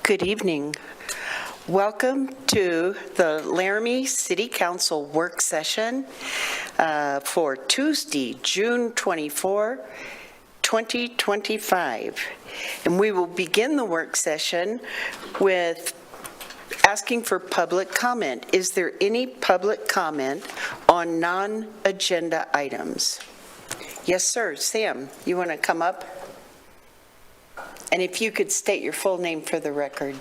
Good evening. Welcome to the Laramie City Council work session for Tuesday, June 24, 2025. And we will begin the work session with asking for public comment. Is there any public comment on non-agenda items? Yes, sir. Sam, you want to come up? And if you could state your full name for the record.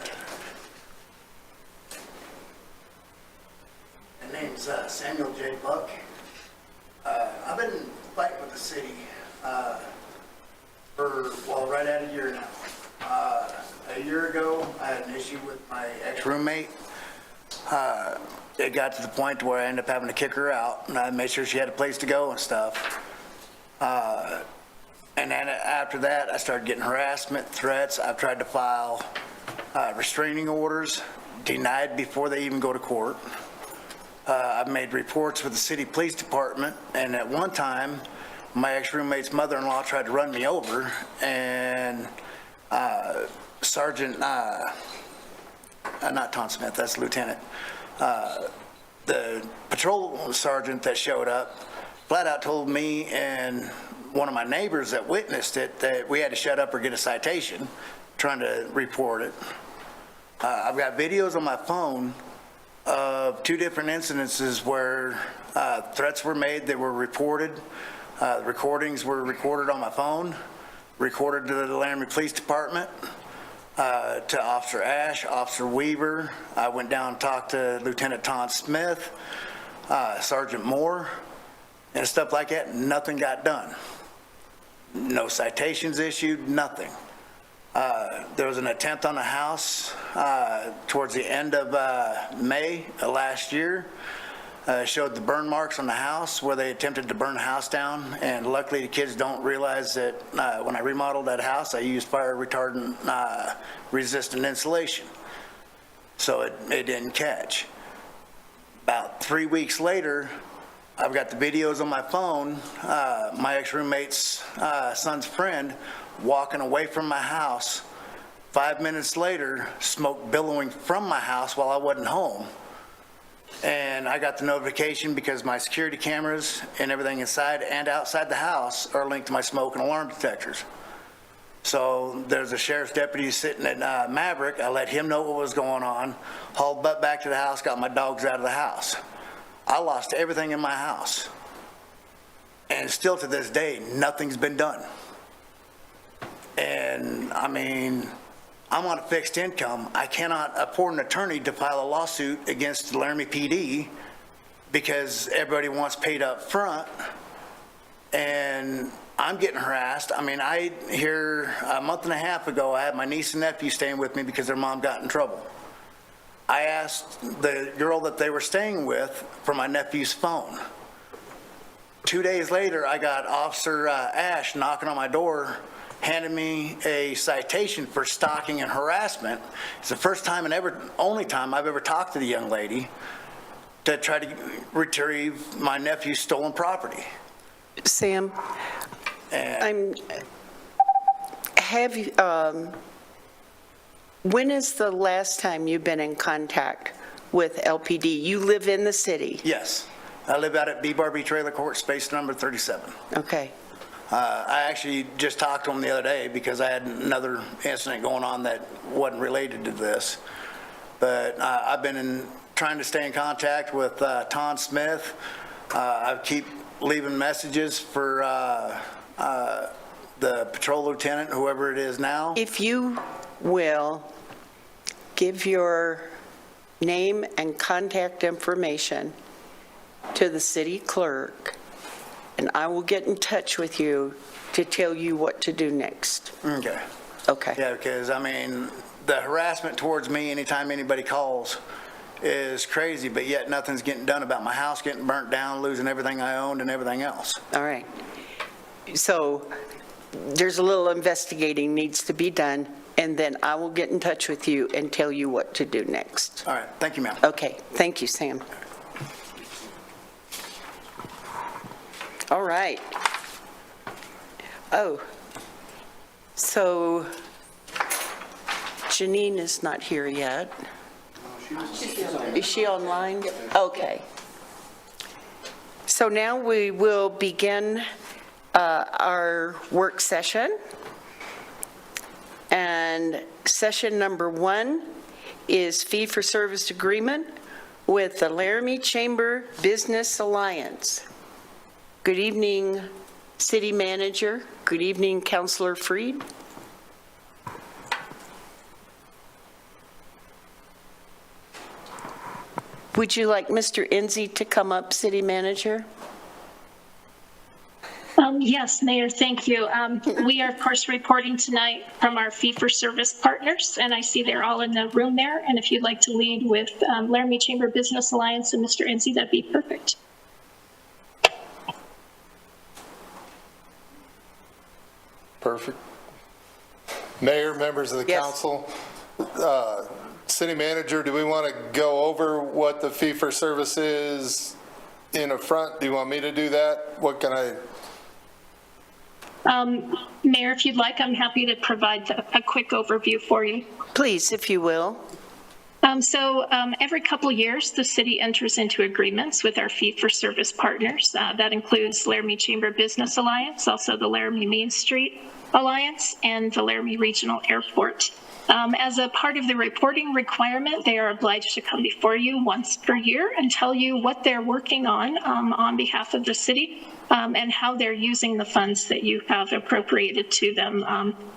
My name's Samuel J. Buck. I've been fighting with the city for, right at a year now. A year ago, I had an issue with my ex-roommate. It got to the point where I ended up having to kick her out, and I made sure she had a place to go and stuff. And then after that, I started getting harassment, threats. I've tried to file restraining orders, denied before they even go to court. I've made reports with the city police department, and at one time, my ex-roommate's mother-in-law tried to run me over, and Sergeant, not Tom Smith, that's Lieutenant, the patrol sergeant that showed up flat out told me and one of my neighbors that witnessed it that we had to shut up or get a citation trying to report it. I've got videos on my phone of two different incidences where threats were made that were reported. Recordings were recorded on my phone, recorded to the Laramie Police Department, to Officer Ash, Officer Weaver. I went down and talked to Lieutenant Tom Smith, Sergeant Moore, and stuff like that. Nothing got done. No citations issued, nothing. There was an attempt on the house towards the end of May of last year. Showed the burn marks on the house where they attempted to burn the house down, and luckily the kids don't realize that when I remodeled that house, I used fire retardant resistant insulation, so it didn't catch. About 3 weeks later, I've got the videos on my phone, my ex-roommate's son's friend walking away from my house. 5 minutes later, smoke billowing from my house while I wasn't home. And I got the notification because my security cameras and everything inside and outside the house are linked to my smoke and alarm detectors. So there's a sheriff's deputy sitting at Maverick. I let him know what was going on, hauled butt back to the house, got my dogs out of the house. I lost everything in my house. And still to this day, nothing's been done. And I mean, I'm on a fixed income. I cannot afford an attorney to file a lawsuit against the Laramie PD because everybody wants paid up front. And I'm getting harassed. I mean, here a month and a half ago, I had my niece and nephew staying with me because their mom got in trouble. I asked the girl that they were staying with for my nephew's phone. 2 days later, I got Officer Ash knocking on my door, handed me a citation for stalking and harassment. It's the first time and only time I've ever talked to the young lady to try to retrieve my nephew's stolen property. Sam, when is the last time you've been in contact with LPD? You live in the city? Yes. I live out at B. Barbie Trailer Court, space number 37. Okay. I actually just talked to him the other day because I had another incident going on that wasn't related to this. But I've been trying to stay in contact with Tom Smith. I keep leaving messages for the patrol lieutenant, whoever it is now. If you will give your name and contact information to the city clerk, and I will get in touch with you to tell you what to do next. Okay. Okay. Yeah, because I mean, the harassment towards me anytime anybody calls is crazy, but yet nothing's getting done about my house getting burnt down, losing everything I owned and everything else. All right. So there's a little investigating needs to be done, and then I will get in touch with you and tell you what to do next. All right. Thank you, ma'am. Okay. Thank you, Sam. All right. Oh, so Janine is not here yet. Is she online? Okay. So now we will begin our work session. And session number 1 is fee-for-service agreement with the Laramie Chamber Business Alliance. Good evening, City Manager. Good evening, Councilor Freed. Would you like Mr. Enzi to come up, City Manager? Yes, Mayor, thank you. We are, of course, reporting tonight from our fee-for-service partners, and I see they're all in the room there. And if you'd like to lead with Laramie Chamber Business Alliance and Mr. Enzi, that'd be perfect. Perfect. Mayor, members of the Yes. council, City Manager, do we want to go over what the fee-for-service is in a front? Do you want me to do that? What can I? Mayor, if you'd like, I'm happy to provide a quick overview for you. Please, if you will. Every couple of years, the city enters into agreements with our fee-for-service partners. That includes Laramie Chamber Business Alliance, also the Laramie Main Street Alliance, and the Laramie Regional Airport. As a part of the reporting requirement, they are obliged to come before you once per year and tell you what they're working on behalf of the city, and how they're using the funds that you have appropriated to them,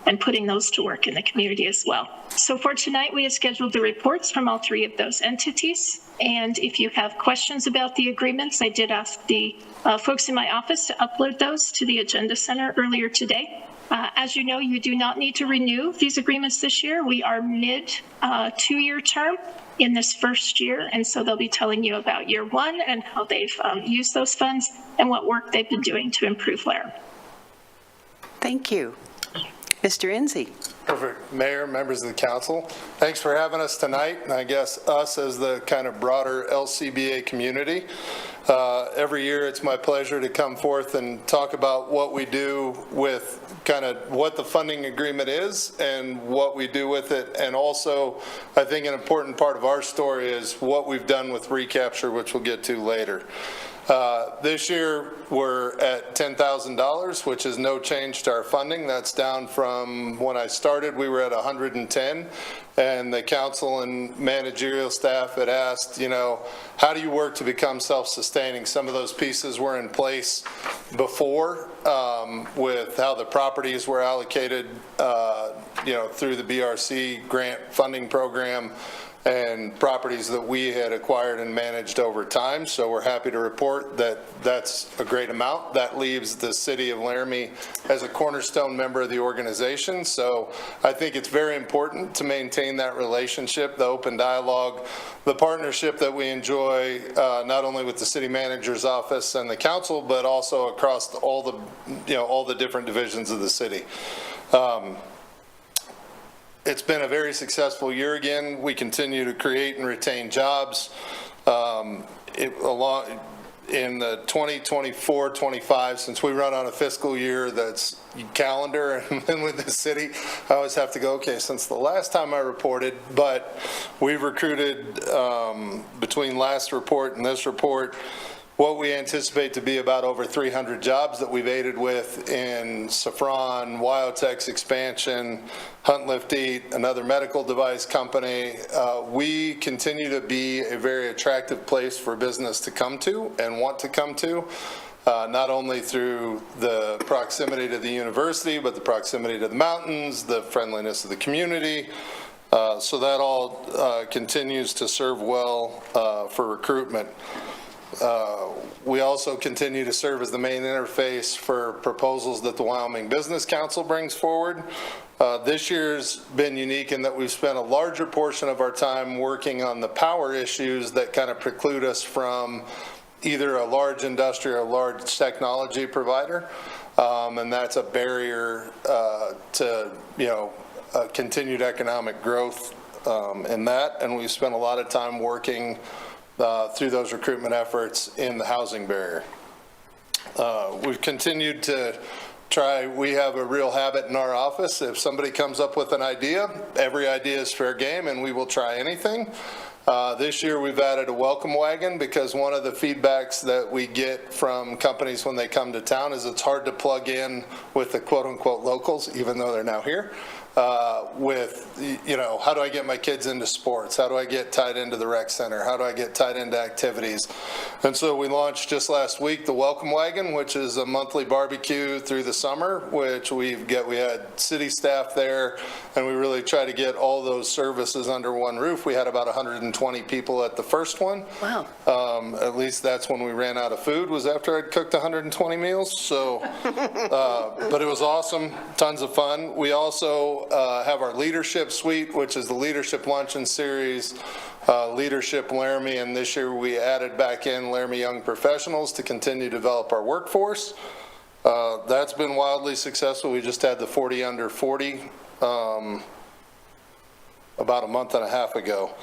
and putting those to work in the community as well. So for tonight, we have scheduled the reports from all 3 of those entities. And if you have questions about the agreements, I did ask the folks in my office to upload those to the Agenda Center earlier today. As you know, you do not need to renew these agreements this year. We are mid 2-year term in this first year, and so they'll be telling you about year 1 and how they've used those funds and what work they've been doing to improve Laramie. Thank you. Mr. Enzi. Perfect. Mayor, members of the council, thanks for having us tonight, and I guess us as the kind of broader LCBA community. Every year it's my pleasure to come forth and talk about what we do with kind of what the funding agreement is and what we do with it. And also, I think an important part of our story is what we've done with recapture, which we'll get to later. This year, we're at $10,000, which is no change to our funding. That's down from when I started, we were at 110, and the council and managerial staff had asked, you know, how do you work to become self-sustaining? Some of those pieces were in place before, with how the properties were allocated, you know, through the BRC grant funding program, and properties that we had acquired and managed over time. So we're happy to report that that's a great amount. That leaves the city of Laramie as a cornerstone member of the organization. So I think it's very important to maintain that relationship, the open dialogue, the partnership that we enjoy, not only with the city manager's office and the council, but also across all the, you know, all the different divisions of the city. It's been a very successful year again. We continue to create and retain jobs. In the 2024-25, since we run on a fiscal year that's calendar and then with the city, I always have to go, okay, since the last time I reported, but we've recruited between last report and this report, what we anticipate to be about over 300 jobs that we've aided with in Saffron, Wyotek's expansion, Hunt Lift Eat, another medical device company. We continue to be a very attractive place for business to come to and want to come to, not only through the proximity to the university, but the proximity to the mountains, the friendliness of the community. So that all continues to serve well for recruitment. We also continue to serve as the main interface for proposals that the Wyoming Business Council brings forward. This year's been unique in that we've spent a larger portion of our time working on the power issues that kind of preclude us from either a large industry or a large technology provider. And that's a barrier to, you know, continued economic growth in that. And we've spent a lot of time working through those recruitment efforts in the housing barrier. We've continued to we have a real habit in our office. If somebody comes up with an idea, every idea is fair game, and we will try anything. This year, we've added a welcome wagon because one of the feedbacks that we get from companies when they come to town is it's hard to plug in with the quote-unquote locals, even though they're now here. With, how do I get my kids into sports? How do I get tied into the rec center? How do I get tied into activities? And so we launched just last week the Welcome Wagon, which is a monthly barbecue through the summer, which we had city staff there, and we really try to get all those services under one roof. We had about 120 people at the first one. Wow. At least that's when we ran out of food, was after I'd cooked 120 meals. So, but it was awesome, tons of fun. We also have our leadership suite, which is the leadership luncheon series, leadership Laramie, and this year we added back in Laramie Young Professionals to continue to develop our workforce. That's been wildly successful. We just had the 40 under 40 about a month and a half ago.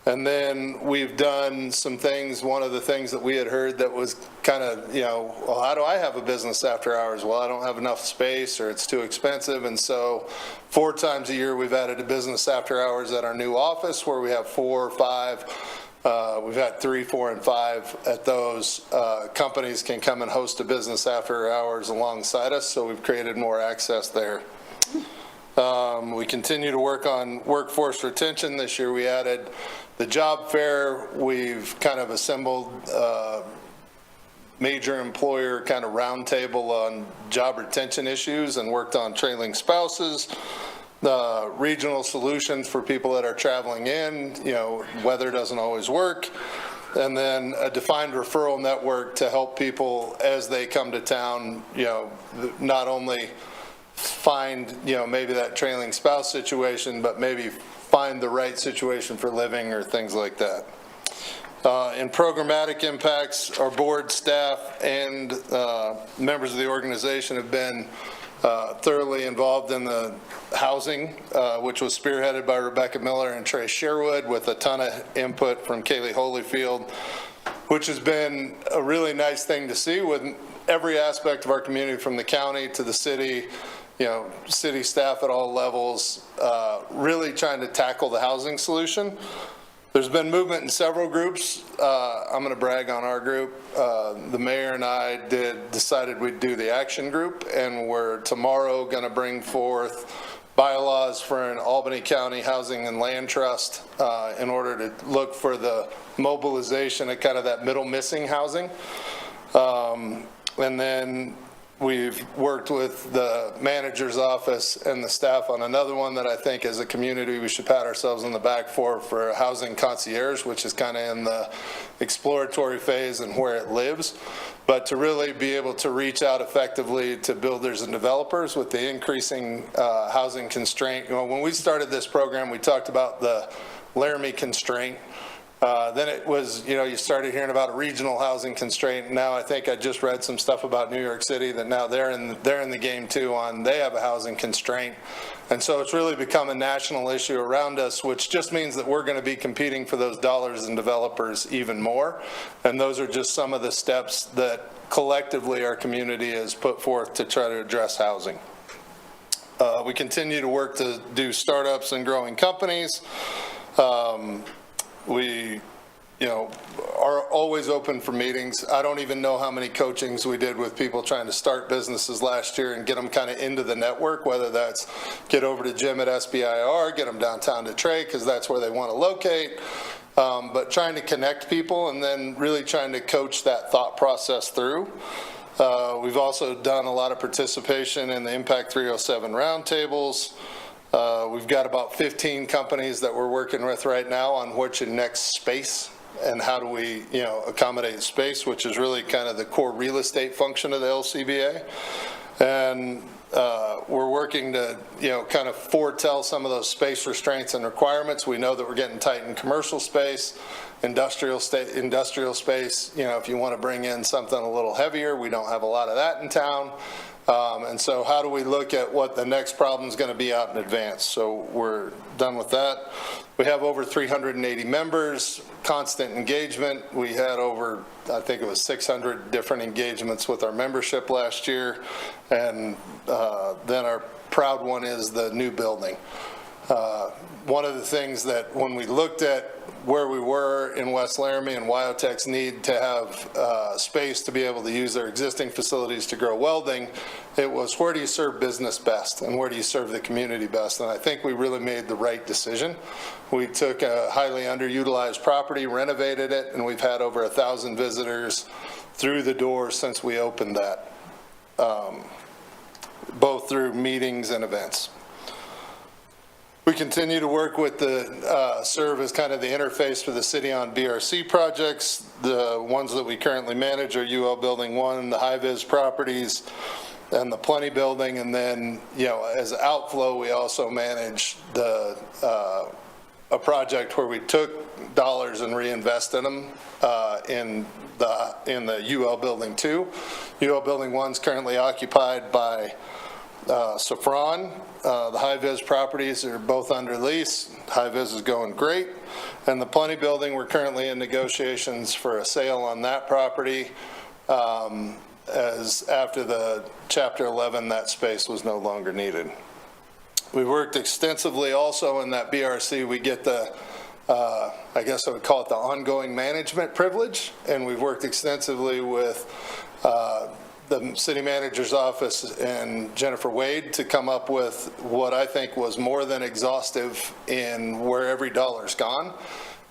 And then we've done some things. One of the things that we had heard that was kind of, well, how do I have a business after hours? Well, I don't have enough space or it's too expensive. And so 4 times a year we've added a business after hours at our new office where we have 4 or 5. We've had 3, 4, and 5 at those. Companies can come and host a business after hours alongside us, so we've created more access there. We continue to work on workforce retention. This year we added the job fair. We've kind of assembled major employer kind of roundtable on job retention issues and worked on trailing spouses, regional solutions for people that are traveling in, weather doesn't always work, and then a defined referral network to help people as they come to town, not only find, maybe that trailing spouse situation, but maybe find the right situation for living or things like that. In programmatic impacts, our board, staff, and members of the organization have been thoroughly involved in the housing, which was spearheaded by Rebecca Miller and Trey Sherwood with a ton of input from Kaylee Holyfield, which has been a really nice thing to see with every aspect of our community, from the county to the city, city staff at all levels, really trying to tackle the housing solution. There's been movement in several groups. I'm going to brag on our group. The mayor and I decided we'd do the action group, and we're tomorrow going to bring forth bylaws for an Albany County Housing and Land Trust in order to look for the mobilization of kind of that middle missing housing. And then we've worked with the manager's office and the staff on another one that I think as a community we should pat ourselves on the back for a housing concierge, which is kind of in the exploratory phase and where it lives. But to really be able to reach out effectively to builders and developers with the increasing housing constraint. When we started this program, we talked about the Laramie constraint. Then it was, you started hearing about a regional housing constraint. Now I think I just read some stuff about New York City that now they're in the game too they have a housing constraint. And so it's really become a national issue around us, which just means that we're going to be competing for those dollars and developers even more. And those are just some of the steps that collectively our community has put forth to try to address housing. We continue to work to do startups and growing companies. We, are always open for meetings. I don't even know how many coachings we did with people trying to start businesses last year and get them kind of into the network, whether that's get over to Jim at SBIR, get them downtown to Trey because that's where they want to locate, but trying to connect people and then really trying to coach that thought process through. We've also done a lot of participation in the Impact 307 roundtables. We've got about 15 companies that we're working with right now on what's your next space and how do we, accommodate space, which is really kind of the core real estate function of the LCBA. And we're working to, kind of foretell some of those space restraints and requirements. We know that we're getting tight in commercial space, industrial space. You know, if you want to bring in something a little heavier, we don't have a lot of that in town. And so how do we look at what the next problem is going to be out in advance? So we're done with that. We have over 380 members, constant engagement. We had over, I think it was 600 different engagements with our membership last year. And then our proud one is the new building. One of the things that when we looked at where we were in West Laramie and Wyotech's need to have space to be able to use their existing facilities to grow welding, it was where do you serve business best and where do you serve the community best? And I think we really made the right decision. We took a highly underutilized property, renovated it, and we've had over 1,000 visitors through the door since we opened that, both through meetings and events. We continue to work with serve as kind of the interface for the city on BRC projects. The ones that we currently manage are UL Building 1, the high-vis properties, and the Plenty Building. And then, you know, as outflow, we also manage a project where we took dollars and reinvested them in the UL Building 2. UL Building 1 is currently occupied by Safran. The high-vis properties are both under lease. High-vis is going great. And the Plenty Building, we're currently in negotiations for a sale on that property, as after the Chapter 11, that space was no longer needed. We worked extensively also in that BRC. We get the, I guess I would call it the ongoing management privilege, and we've worked extensively with the city manager's office and Jennifer Wade to come up with what I think was more than exhaustive in where every dollar's gone.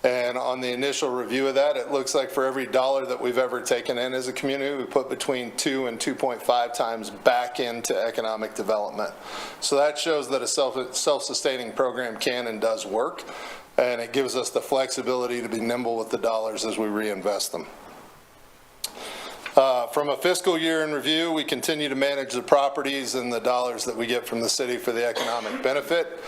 And on the initial review of that, it looks like for every dollar that we've ever taken in as a community, we put between 2 and 2.5 times back into economic development. So that shows that a self-sustaining program can and does work, and it gives us the flexibility to be nimble with the dollars as we reinvest them. From a fiscal year in review, we continue to manage the properties and the dollars that we get from the city for the economic benefit.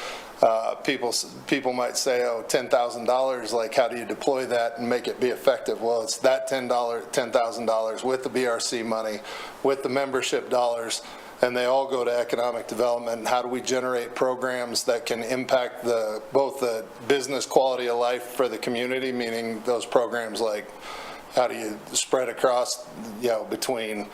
People might say, oh, $10,000, like how do you deploy that and make it be effective? Well, it's that $10,000 with the BRC money, with the membership dollars, and they all go to economic development. And how do we generate programs that can impact both the business quality of life for the community, meaning those programs like how do you spread across, you know, between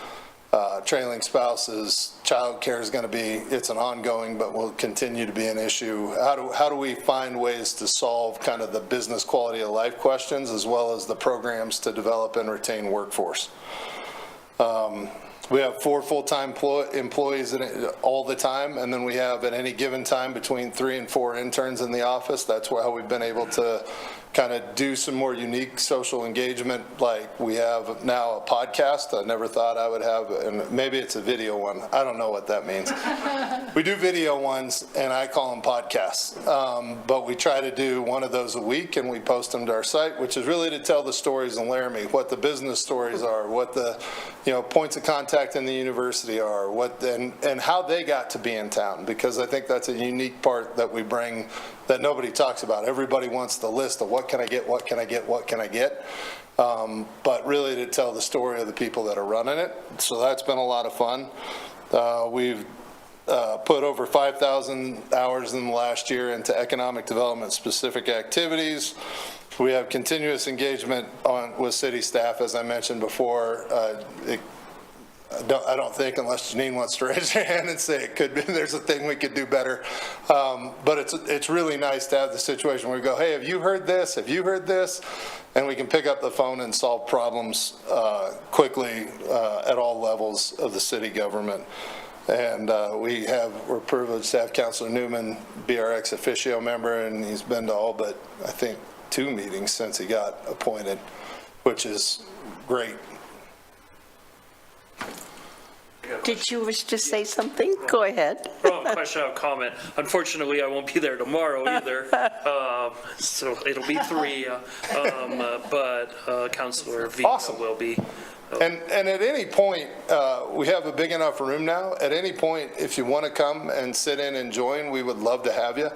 trailing spouses, child care is going to be, it's an ongoing, but will continue to be an issue. How do we find ways to solve kind of the business quality of life questions as well as the programs to develop and retain workforce? We have 4 full-time employees all the time, and then we have at any given time between 3 and 4 interns in the office. That's how we've been able to kind of do some more unique social engagement. Like we have now a podcast. I never thought I would have, and maybe it's a video one. I don't know what that means. We do video ones, and I call them podcasts. But we try to do one of those a week, and we post them to our site, which is really to tell the stories in Laramie, what the business stories are, what the points of contact in the university are, and how they got to be in town, because I think that's a unique part that we bring that nobody talks about. Everybody wants the list of what can I get, what can I get, what can I get, but really to tell the story of the people that are running it. So that's been a lot of fun. We've put over 5,000 hours in the last year into economic development specific activities. We have continuous engagement with city staff, as I mentioned before. I don't think, unless Janine wants to raise her hand and say it could be, there's a thing we could do better. But it's really nice to have the situation where we go, hey, have you heard this? Have you heard this? And we can pick up the phone and solve problems quickly at all levels of the city government. And we're privileged to have Councilor Newman be our ex officio member, and he's been to all but, I think, 2 meetings since he got appointed, which is great. Did you wish to say something? Go ahead. Wrong question, I have a comment. Unfortunately, I won't be there tomorrow either, so it'll be 3, but Councilor Vita Awesome. will be. And at any point, we have a big enough room now. At any point, if you want to come and sit in and join, we would love to have you.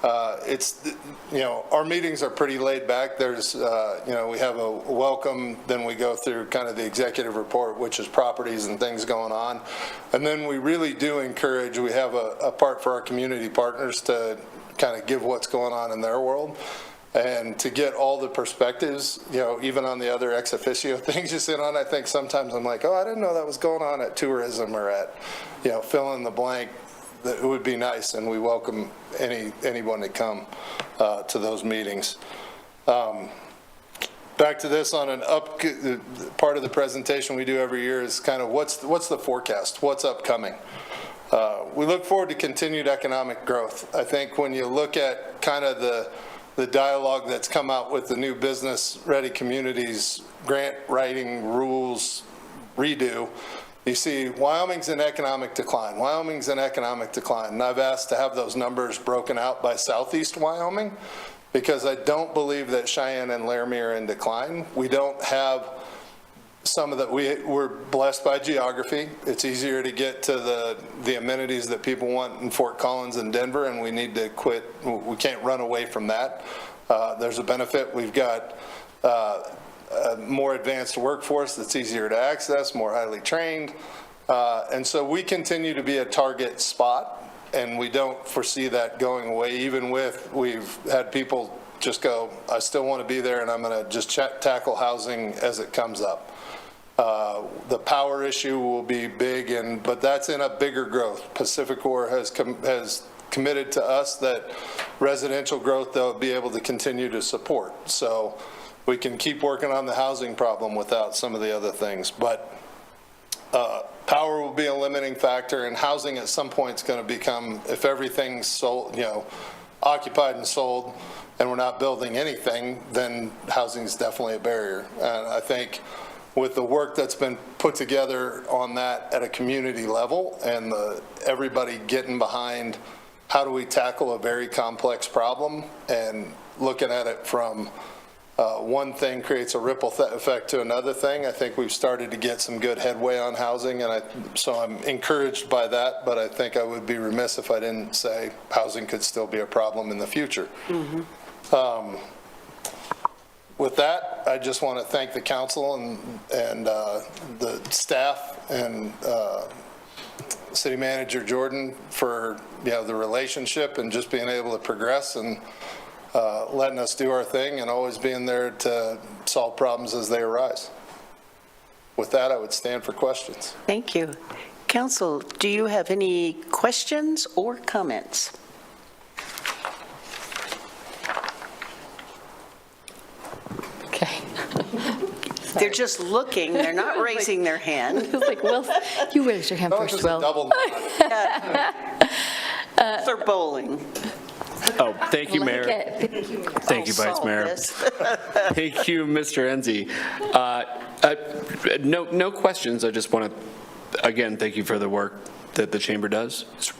It's, our meetings are pretty laid back. There's, we have a welcome, then we go through kind of the executive report, which is properties and things going on. And then we really do encourage, we have a part for our community partners to kind of give what's going on in their world. And to get all the perspectives, even on the other ex officio things you sit on, I think sometimes I'm like, oh, I didn't know that was going on at tourism or at, fill in the blank. That it would be nice, and we welcome anyone to come to those meetings. Back to this on part of the presentation we do every year is kind of what's the forecast, what's upcoming. We look forward to continued economic growth. I think when you look at kind of the dialogue that's come out with the new Business Ready Communities grant writing rules redo, you see Wyoming's in economic decline. Wyoming's in economic decline. And I've asked to have those numbers broken out by Southeast Wyoming because I don't believe that Cheyenne and Laramie are in decline. We don't have some of that. We're blessed by geography. It's easier to get to the amenities that people want in Fort Collins and Denver, and we need to quit. We can't run away from that. There's a benefit. We've got a more advanced workforce that's easier to access, more highly trained. And so we continue to be a target spot, and we don't foresee that going away, even with we've had people just go, I still want to be there, and I'm going to just tackle housing as it comes up. The power issue will be big, but that's in a bigger growth. PacifiCorp has committed to us that residential growth they'll be able to continue to support. So we can keep working on the housing problem without some of the other things, but power will be a limiting factor, and housing at some point is going to become, if everything's sold, occupied and sold, and we're not building anything, then housing is definitely a barrier. And I think with the work that's been put together on that at a community level, and everybody getting behind how do we tackle a very complex problem and looking at it from one thing creates a ripple effect to another thing. I think we've started to get some good headway on housing, and so I'm encouraged by that, but I think I would be remiss if I didn't say housing could still be a problem in the future. Mm-hmm. With that, I just want to thank the council and the staff and City Manager Jordan for the relationship and just being able to progress and letting us do our thing and always being there to solve problems as they arise. With that, I would stand for questions. Thank you. Council, do you have any questions or comments? Okay. They're just looking, they're not raising their hand. It's like, Will, you raise your hand That was first, just a Will. double nod. For bowling. Oh, thank you, Mayor. Thank you, Vice Solve Mayor. this. Thank you, Mr. Enzi. No questions. I just want to, again, thank you for the work that the Chamber does. It's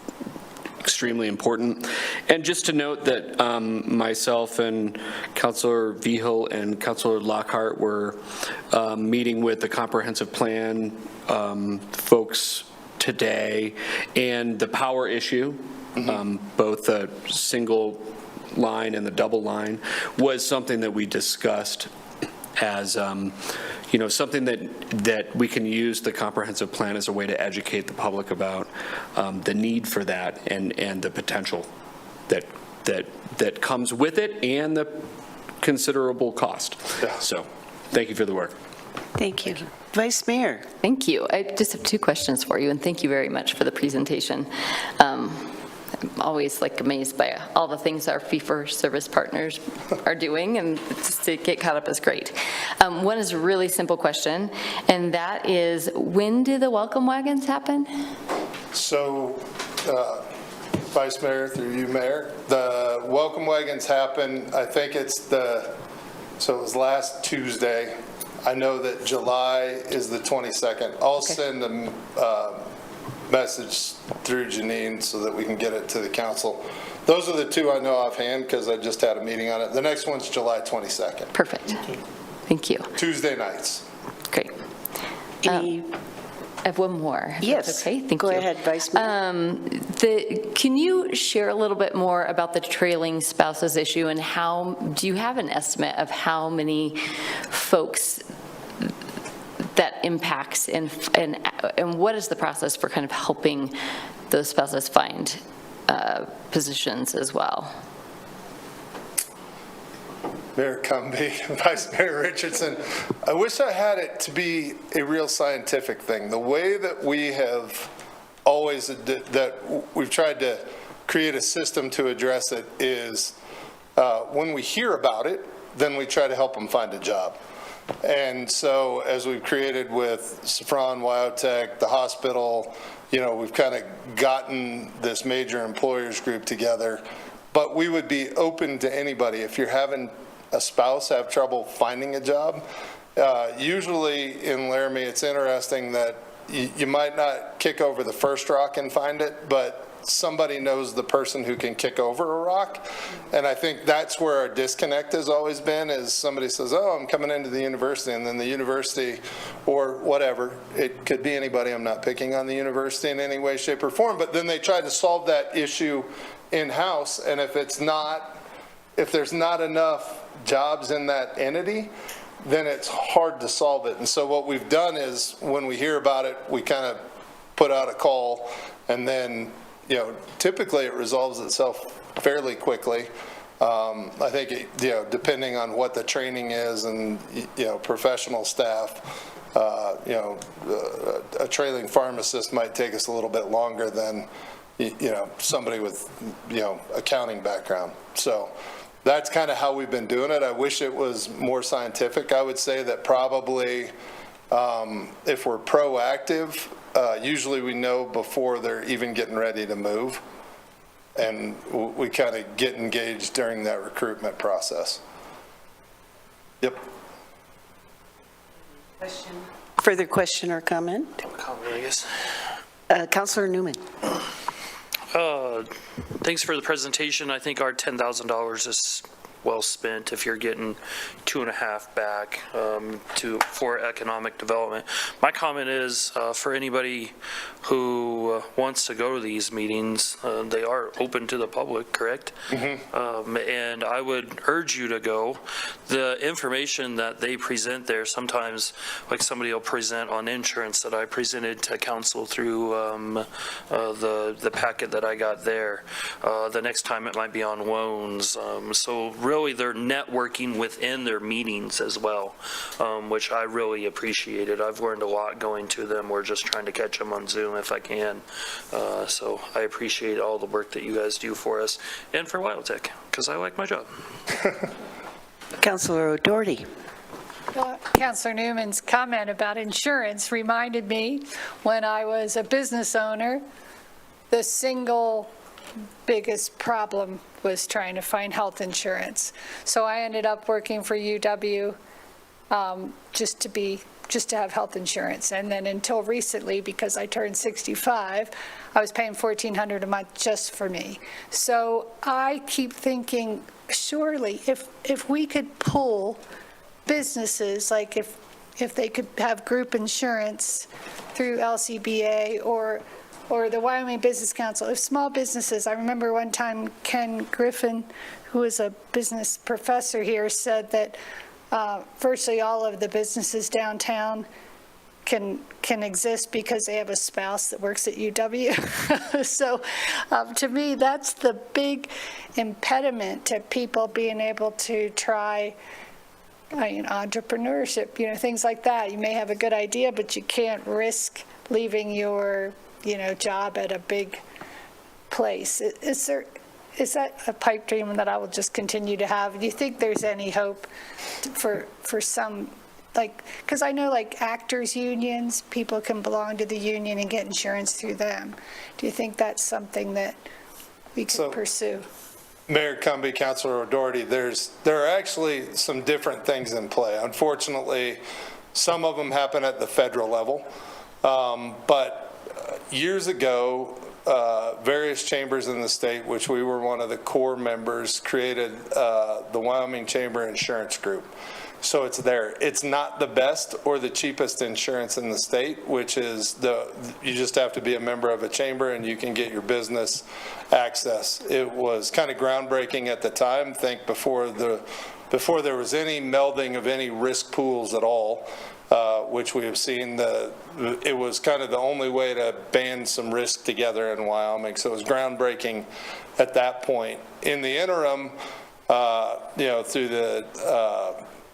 extremely important. And just to note that myself and Councilor Vigil and Councilor Lockhart were meeting with the comprehensive plan folks today, and the power issue, both the single line and the double line, was something that we discussed as something that we can use the comprehensive plan as a way to educate the public about the need for that and the potential that comes with it and the considerable cost. Yeah. So thank you for the work. Thank you. Vice Mayor. Thank you. I just have two questions for you, and thank you very much for the presentation. I'm always amazed by all the things our fee-for-service partners are doing, and just to get caught up is great. One is a really simple question, and that is, when do the welcome wagons happen? So, Vice Mayor, through you, Mayor, the welcome wagons happen, I think so it was last Tuesday. I know that July is the 22nd. I'll send a message through Janine so that we can get it to the council. Those are the two I know offhand because I just had a meeting on it. The next one's July 22nd. Perfect. Thank you. Tuesday nights. Great. Any, I have one more. if yes. that's okay. Thank Go you. ahead, Vice Mayor. Can you share a little bit more about the trailing spouses issue, and how, do you have an estimate of how many folks that impacts, and what is the process for kind of helping those spouses find positions as well? Mayor Cumbie, Vice Mayor Richardson, I wish I had it to be a real scientific thing. The way that we have always, that we've tried to create a system to address it is when we hear about it, then we try to help them find a job. And so as we've created with Safran, Wyotech, the hospital, we've kind of gotten this major employers group together. But we would be open to anybody. If you're having a spouse have trouble finding a job, usually in Laramie, it's interesting that you might not kick over the first rock and find it, but somebody knows the person who can kick over a rock. And I think that's where our disconnect has always been, is somebody says, oh, I'm coming into the university, and then the university, or whatever, it could be anybody, I'm not picking on the university in any way, shape, or form, but then they try to solve that issue in-house, and if there's not enough jobs in that entity, then it's hard to solve it. And so what we've done is, when we hear about it, we kind of put out a call, and then typically it resolves itself fairly quickly. I think depending on what the training is, and professional staff, a trailing pharmacist might take us a little bit longer than somebody with accounting background. So that's kind of how we've been doing it. I wish it was more scientific. I would say that probably if we're proactive, usually we know before they're even getting ready to move, and we kind of get engaged during that recruitment process. Yep. Further question or comment? I guess. Councilor Newman. Thanks for the presentation. I think our $10,000 is well spent if you're getting 2.5 back for economic development. My comment is for anybody who wants to go to these meetings, they are open to the public, correct? Mm-hmm. And I would urge you to go. The information that they present there, sometimes like somebody will present on insurance that I presented to council through the packet that I got there. The next time it might be on loans. So really they're networking within their meetings as well, which I really appreciated. I've learned a lot going to them. We're just trying to catch them on Zoom if I can. So I appreciate all the work that you guys do for us and for Wyotech, because I like my job. Councilor O'Doherty. Councilor Newman's comment about insurance reminded me when I was a business owner, the single biggest problem was trying to find health insurance. So I ended up working for UW just to have health insurance. And then until recently, because I turned 65, I was paying $1,400 a month just for me. So I keep thinking, surely if we could pull businesses, like if they could have group insurance through LCBA or the Wyoming Business Council, if small businesses, I remember one time Ken Griffin, who is a business professor here, said that virtually all of the businesses downtown can exist because they have a spouse that works at UW. So to me, that's the big impediment to people being able to try entrepreneurship, things like that. You may have a good idea, but you can't risk leaving your job at a big place. Is that a pipe dream that I will just continue to have? Do you think there's any hope for some, because I know actors unions, people can belong to the union and get insurance through them. Do you think that's something that we could pursue? Mayor Cumbie, Councilor O'Doherty, there are actually some different things in play. Unfortunately, some of them happen at the federal level, but years ago, various chambers in the state, which we were one of the core members, created the Wyoming Chamber Insurance Group. So it's there. It's not the best or the cheapest insurance in the state, which is you just have to be a member of a chamber and you can get your business access. It was kind of groundbreaking at the time, before there was any melding of any risk pools at all, which we have seen. It was kind of the only way to band some risk together in Wyoming. So it was groundbreaking at that point. In the interim, through the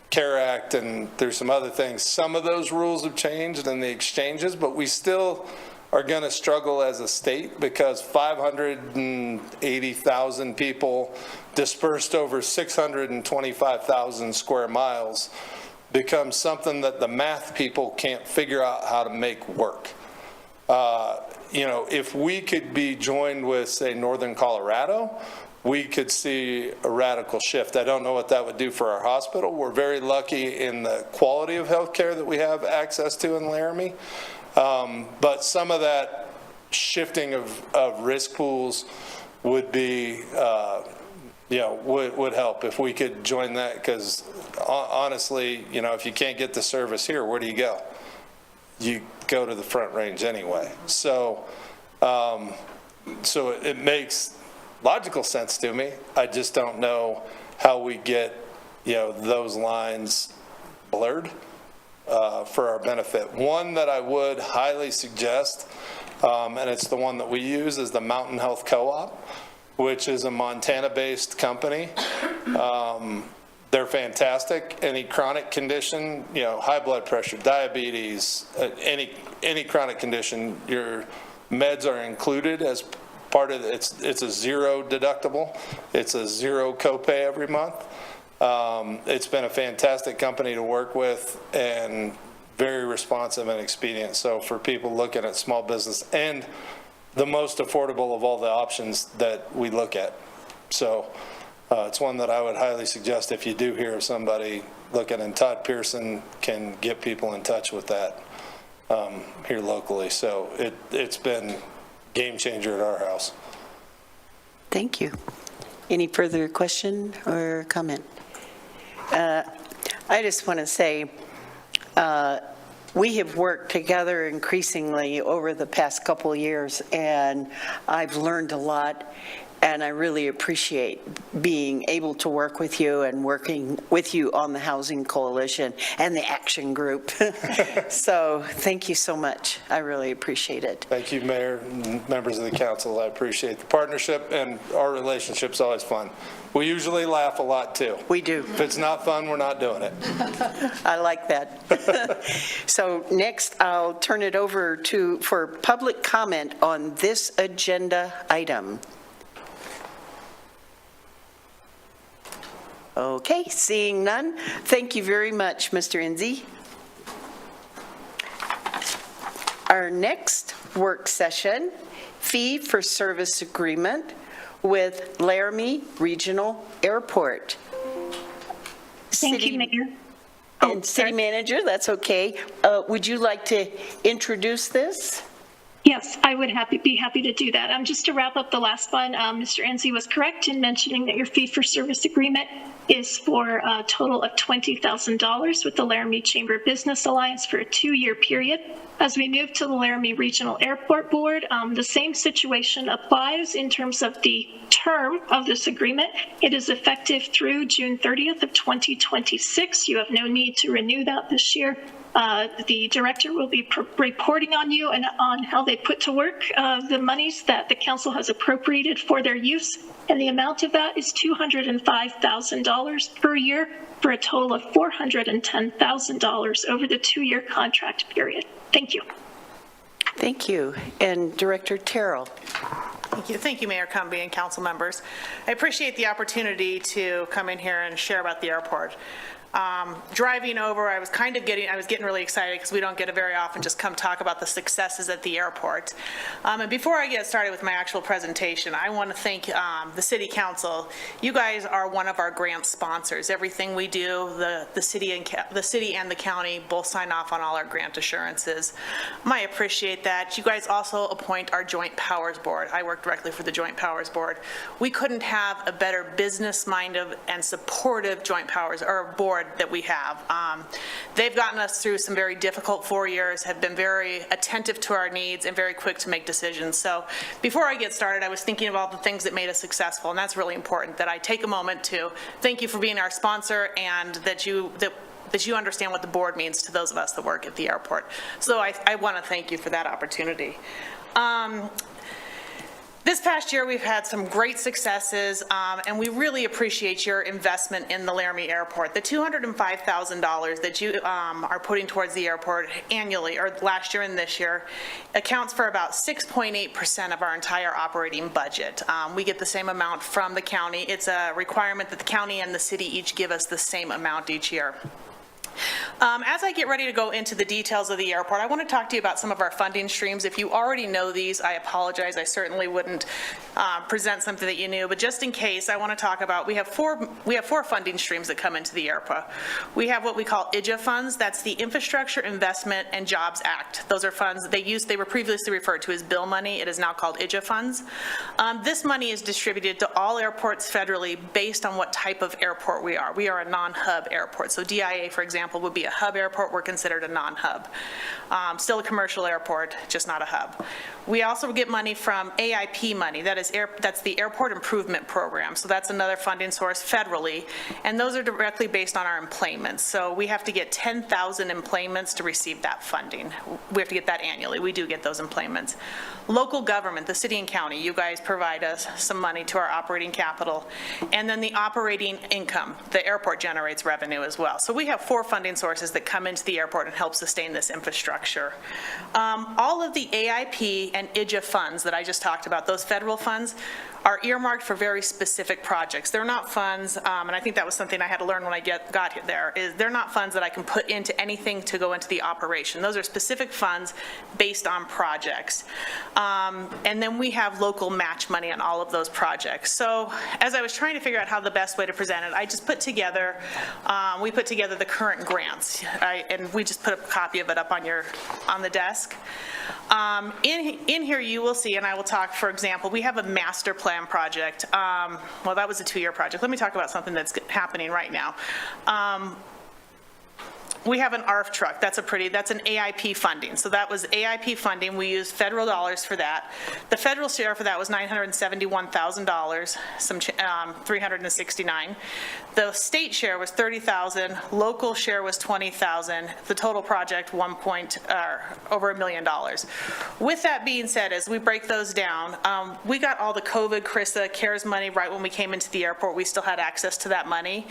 CARE Act and through some other things, some of those rules have changed in the exchanges, but we still are going to struggle as a state because 580,000 people dispersed over 625,000 square miles becomes something that the math people can't figure out how to make work. If we could be joined with, say, Northern Colorado, we could see a radical shift. I don't know what that would do for our hospital. We're very lucky in the quality of health care that we have access to in Laramie. But some of that shifting of risk pools would be, would help if we could join that, because honestly, if you can't get the service here, where do you go? You go to the Front Range anyway. So it makes logical sense to me. I just don't know how we get, those lines blurred for our benefit. One that I would highly suggest, and it's the one that we use, is the Mountain Health Co-op, which is a Montana-based company. They're fantastic. Any chronic condition, high blood pressure, diabetes, any chronic condition, your meds are included as part of it. It's a zero deductible. It's a zero copay every month. It's been a fantastic company to work with and very responsive and expedient. So for people looking at small business, and the most affordable of all the options that we look at. So it's one that I would highly suggest if you do hear of somebody looking, and Todd Pearson can get people in touch with that here locally. So it's been game changer at our house. Thank you. Any further question or comment? I just want to say we have worked together increasingly over the past couple of years, and I've learned a lot, and I really appreciate being able to work with you and working with you on the Housing Coalition and the Action Group. So thank you so much. I really appreciate it. Thank you, Mayor and members of the council. I appreciate the partnership, and our relationship's always fun. We usually laugh a lot, too. We do. If it's not fun, we're not doing it. I like that. So next, I'll turn it over for public comment on this agenda item. Okay, seeing none, thank you very much, Mr. Enzi. Our next work session, fee for service agreement with Laramie Regional Airport. Thank you, Mayor. And City Manager, that's okay. Would you like to introduce this? Yes, I would be happy to do that. Just to wrap up the last one, Mr. Enzi was correct in mentioning that your fee-for-service agreement is for a total of $20,000 with the Laramie Chamber Business Alliance for a 2-year period. As we move to the Laramie Regional Airport Board, the same situation applies in terms of the term of this agreement. It is effective through June 30th of 2026. You have no need to renew that this year. The director will be reporting on you and on how they put to work the monies that the council has appropriated for their use. And the amount of that is $205,000 per year for a total of $410,000 over the 2-year contract period. Thank you. Thank you. And Director Terrell. Thank you, Mayor Cumbie and council members. I appreciate the opportunity to come in here and share about the airport. Driving over, I was getting really excited because we don't get to very often just come talk about the successes at the airport. And before I get started with my actual presentation, I want to thank the City Council. You guys are one of our grant sponsors. Everything we do, the city and the county both sign off on all our grant assurances. I appreciate that. You guys also appoint our Joint Powers Board. I work directly for the Joint Powers Board. We couldn't have a better business-minded and supportive Joint Powers or board board that we have. They've gotten us through some very difficult 4 years, have been very attentive to our needs and very quick to make decisions. So before I get started, I was thinking of all the things that made us successful, and that's really important, that I take a moment to thank you for being our sponsor and that you understand what the board means to those of us that work at the airport. So I want to thank you for that opportunity. This past year, we've had some great successes, and we really appreciate your investment in the Laramie Airport. The $205,000 that you are putting towards the airport annually, or last year and this year, accounts for about 6.8% of our entire operating budget. We get the same amount from the county. It's a requirement that the county and the city each give us the same amount each year. As I get ready to go into the details of the airport, I want to talk to you about some of our funding streams. If you already know these, I apologize. I certainly wouldn't present something that you knew, but just in case, I want to talk about, we have four funding streams that come into the airport. We have what we call IJA funds. That's the Infrastructure Investment and Jobs Act. Those are funds they were previously referred to as bill money. It is now called IJA funds. This money is distributed to all airports federally based on what type of airport we are. We are a non-hub airport. So DIA, for example, would be a hub airport. We're considered a non-hub. Still a commercial airport, just not a hub. We also get money from AIP money. That's the Airport Improvement Program. So that's another funding source federally. And those are directly based on our emplanements. So we have to get 10,000 emplanements to receive that funding. We have to get that annually. We do get those emplanements. Local government, the city and county, you guys provide us some money to our operating capital. And then the operating income, the airport generates revenue as well. So we have four funding sources that come into the airport and help sustain this infrastructure. All of the AIP and IJA funds that I just talked about, those federal funds, are earmarked for very specific projects. They're not funds, and I think that was something I had to learn when I got there, is they're not funds that I can put into anything to go into the operation. Those are specific funds based on projects. And then we have local match money on all of those projects. So as I was trying to figure out how the best way to present it, I just put together, we put together the current grants, and we just put a copy of it up on the desk. In here you will see, and I will talk, for example, we have a master plan project. Well, that was a 2-year project. Let me talk about something that's happening right now. We have an ARF truck. That's an AIP funding. So that was AIP funding. We used federal dollars for that. The federal share for that was $971,000, some $369. The state share was $30,000. Local share was $20,000. The total project over $1 million. With that being said, as we break those down, we got all the COVID, CRISA, CARES money right when we came into the airport. We still had access to that money.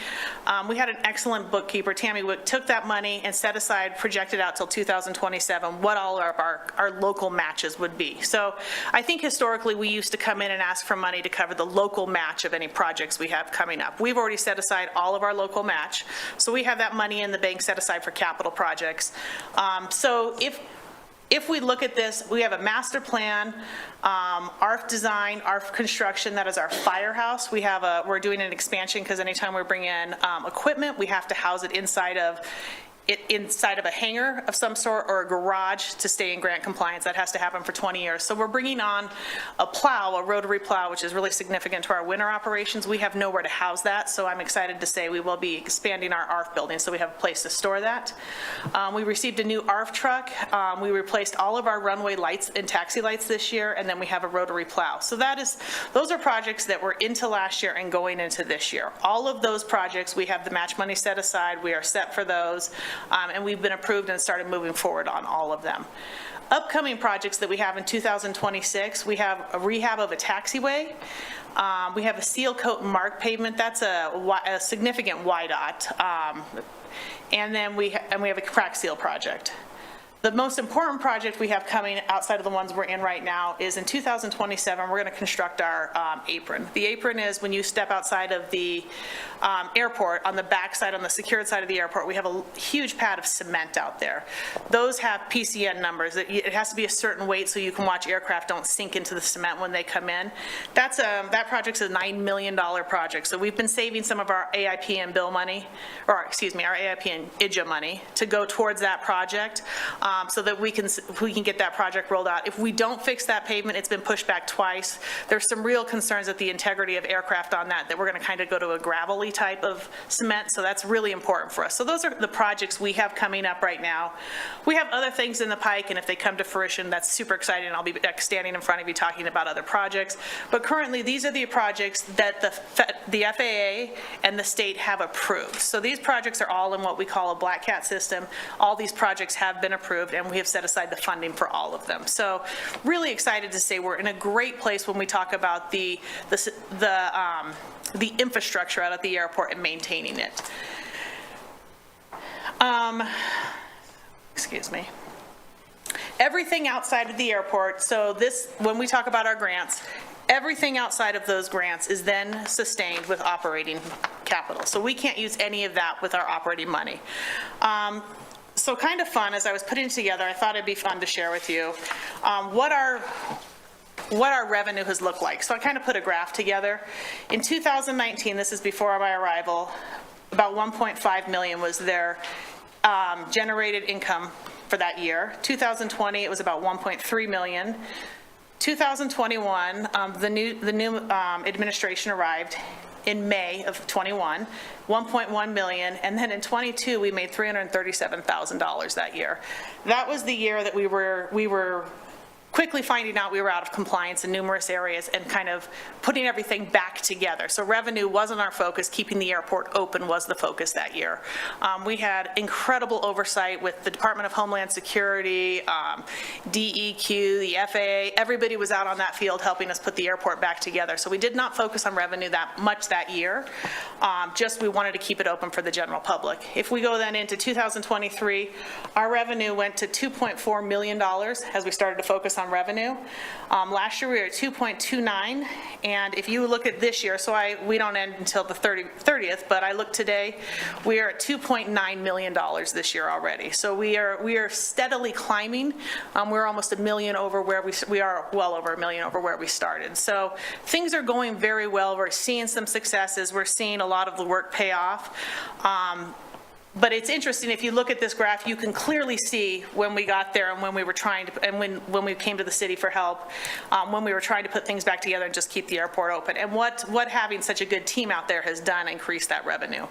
We had an excellent bookkeeper. Tammy took that money and set aside, projected out till 2027, what all of our local matches would be. So I think historically we used to come in and ask for money to cover the local match of any projects we have coming up. We've already set aside all of our local match, so we have that money in the bank set aside for capital projects. So if we look at this, we have a master plan, ARF design, ARF construction, that is our firehouse. We're doing an expansion because anytime we bring in equipment, we have to house it inside of a hangar of some sort or a garage to stay in grant compliance. That has to happen for 20 years. So we're bringing on a rotary plow, which is really significant to our winter operations. We have nowhere to house that, so I'm excited to say we will be expanding our ARF building, so we have a place to store that. We received a new ARF truck. We replaced all of our runway lights and taxi lights this year, and then we have a rotary plow. So those are projects that were into last year and going into this year. All of those projects, we have the match money set aside. We are set for those. And we've been approved and started moving forward on all of them. Upcoming projects that we have in 2026, we have a rehab of a taxiway. We have a seal coat and mark pavement. That's a significant YDOT. And then we have a crack seal project. The most important project we have coming outside of the ones we're in right now is in 2027, we're going to construct our apron. The apron is when you step outside of the airport, on the back side, on the secured side of the airport, we have a huge pad of cement out there. Those have PCN numbers. It has to be a certain weight so you can watch aircraft don't sink into the cement when they come in. That project's a $9 million project. So we've been saving some of our AIP and bill money, our AIP and IJA money to go towards that project. so that we can get that project rolled out. If we don't fix that pavement, it's been pushed back twice. There's some real concerns at the integrity of aircraft on that we're going to kind of go to a gravelly type of cement, so that's really important for us. So those are the projects we have coming up right now. We have other things in the pike, and if they come to fruition, that's super exciting, and I'll be standing in front of you talking about other projects. But currently, these are the projects that the FAA and the state have approved. So these projects are all in what we call a Black Cat system. All these projects have been approved, and we have set aside the funding for all of them. So really excited to say we're in a great place when we talk about the infrastructure out at the airport and maintaining it. Excuse me. Everything outside of the airport, so this, when we talk about our grants, everything outside of those grants is then sustained with operating capital. So we can't use any of that with our operating money. So kind of fun, as I was putting it together, I thought it'd be fun to share with you what our revenue has looked like. So I kind of put a graph together. In 2019, this is before my arrival, about 1.5 million was their generated income for that year. 2020, it was about 1.3 million. 2021, the new administration arrived in May of 21, 1.1 million, and then in 22 we made $337,000 that year. That was the year that we were quickly finding out we were out of compliance in numerous areas and kind of putting everything back together. So revenue wasn't our focus, keeping the airport open was the focus that year. We had incredible oversight with the Department of Homeland Security, DEQ, the FAA, everybody was out on that field helping us put the airport back together. So we did not focus on revenue that much that year, just we wanted to keep it open for the general public. If we go then into 2023, our revenue went to $2.4 million as we started to focus on revenue. Last year we were at 2.29, and if you look at this year, so we don't end until the 30th, but I look today, we are at $2.9 million this year already. So we are steadily climbing. We're almost a million over where we are well over $1 million over where we started. So things are going very well. We're seeing some successes. We're seeing a lot of the work pay off. But it's interesting, if you look at this graph, you can clearly see when we got there and when we were trying to, and when we came to the city for help, when we were trying to put things back together and just keep the airport open. And what having such a good team out there has done, increased that revenue.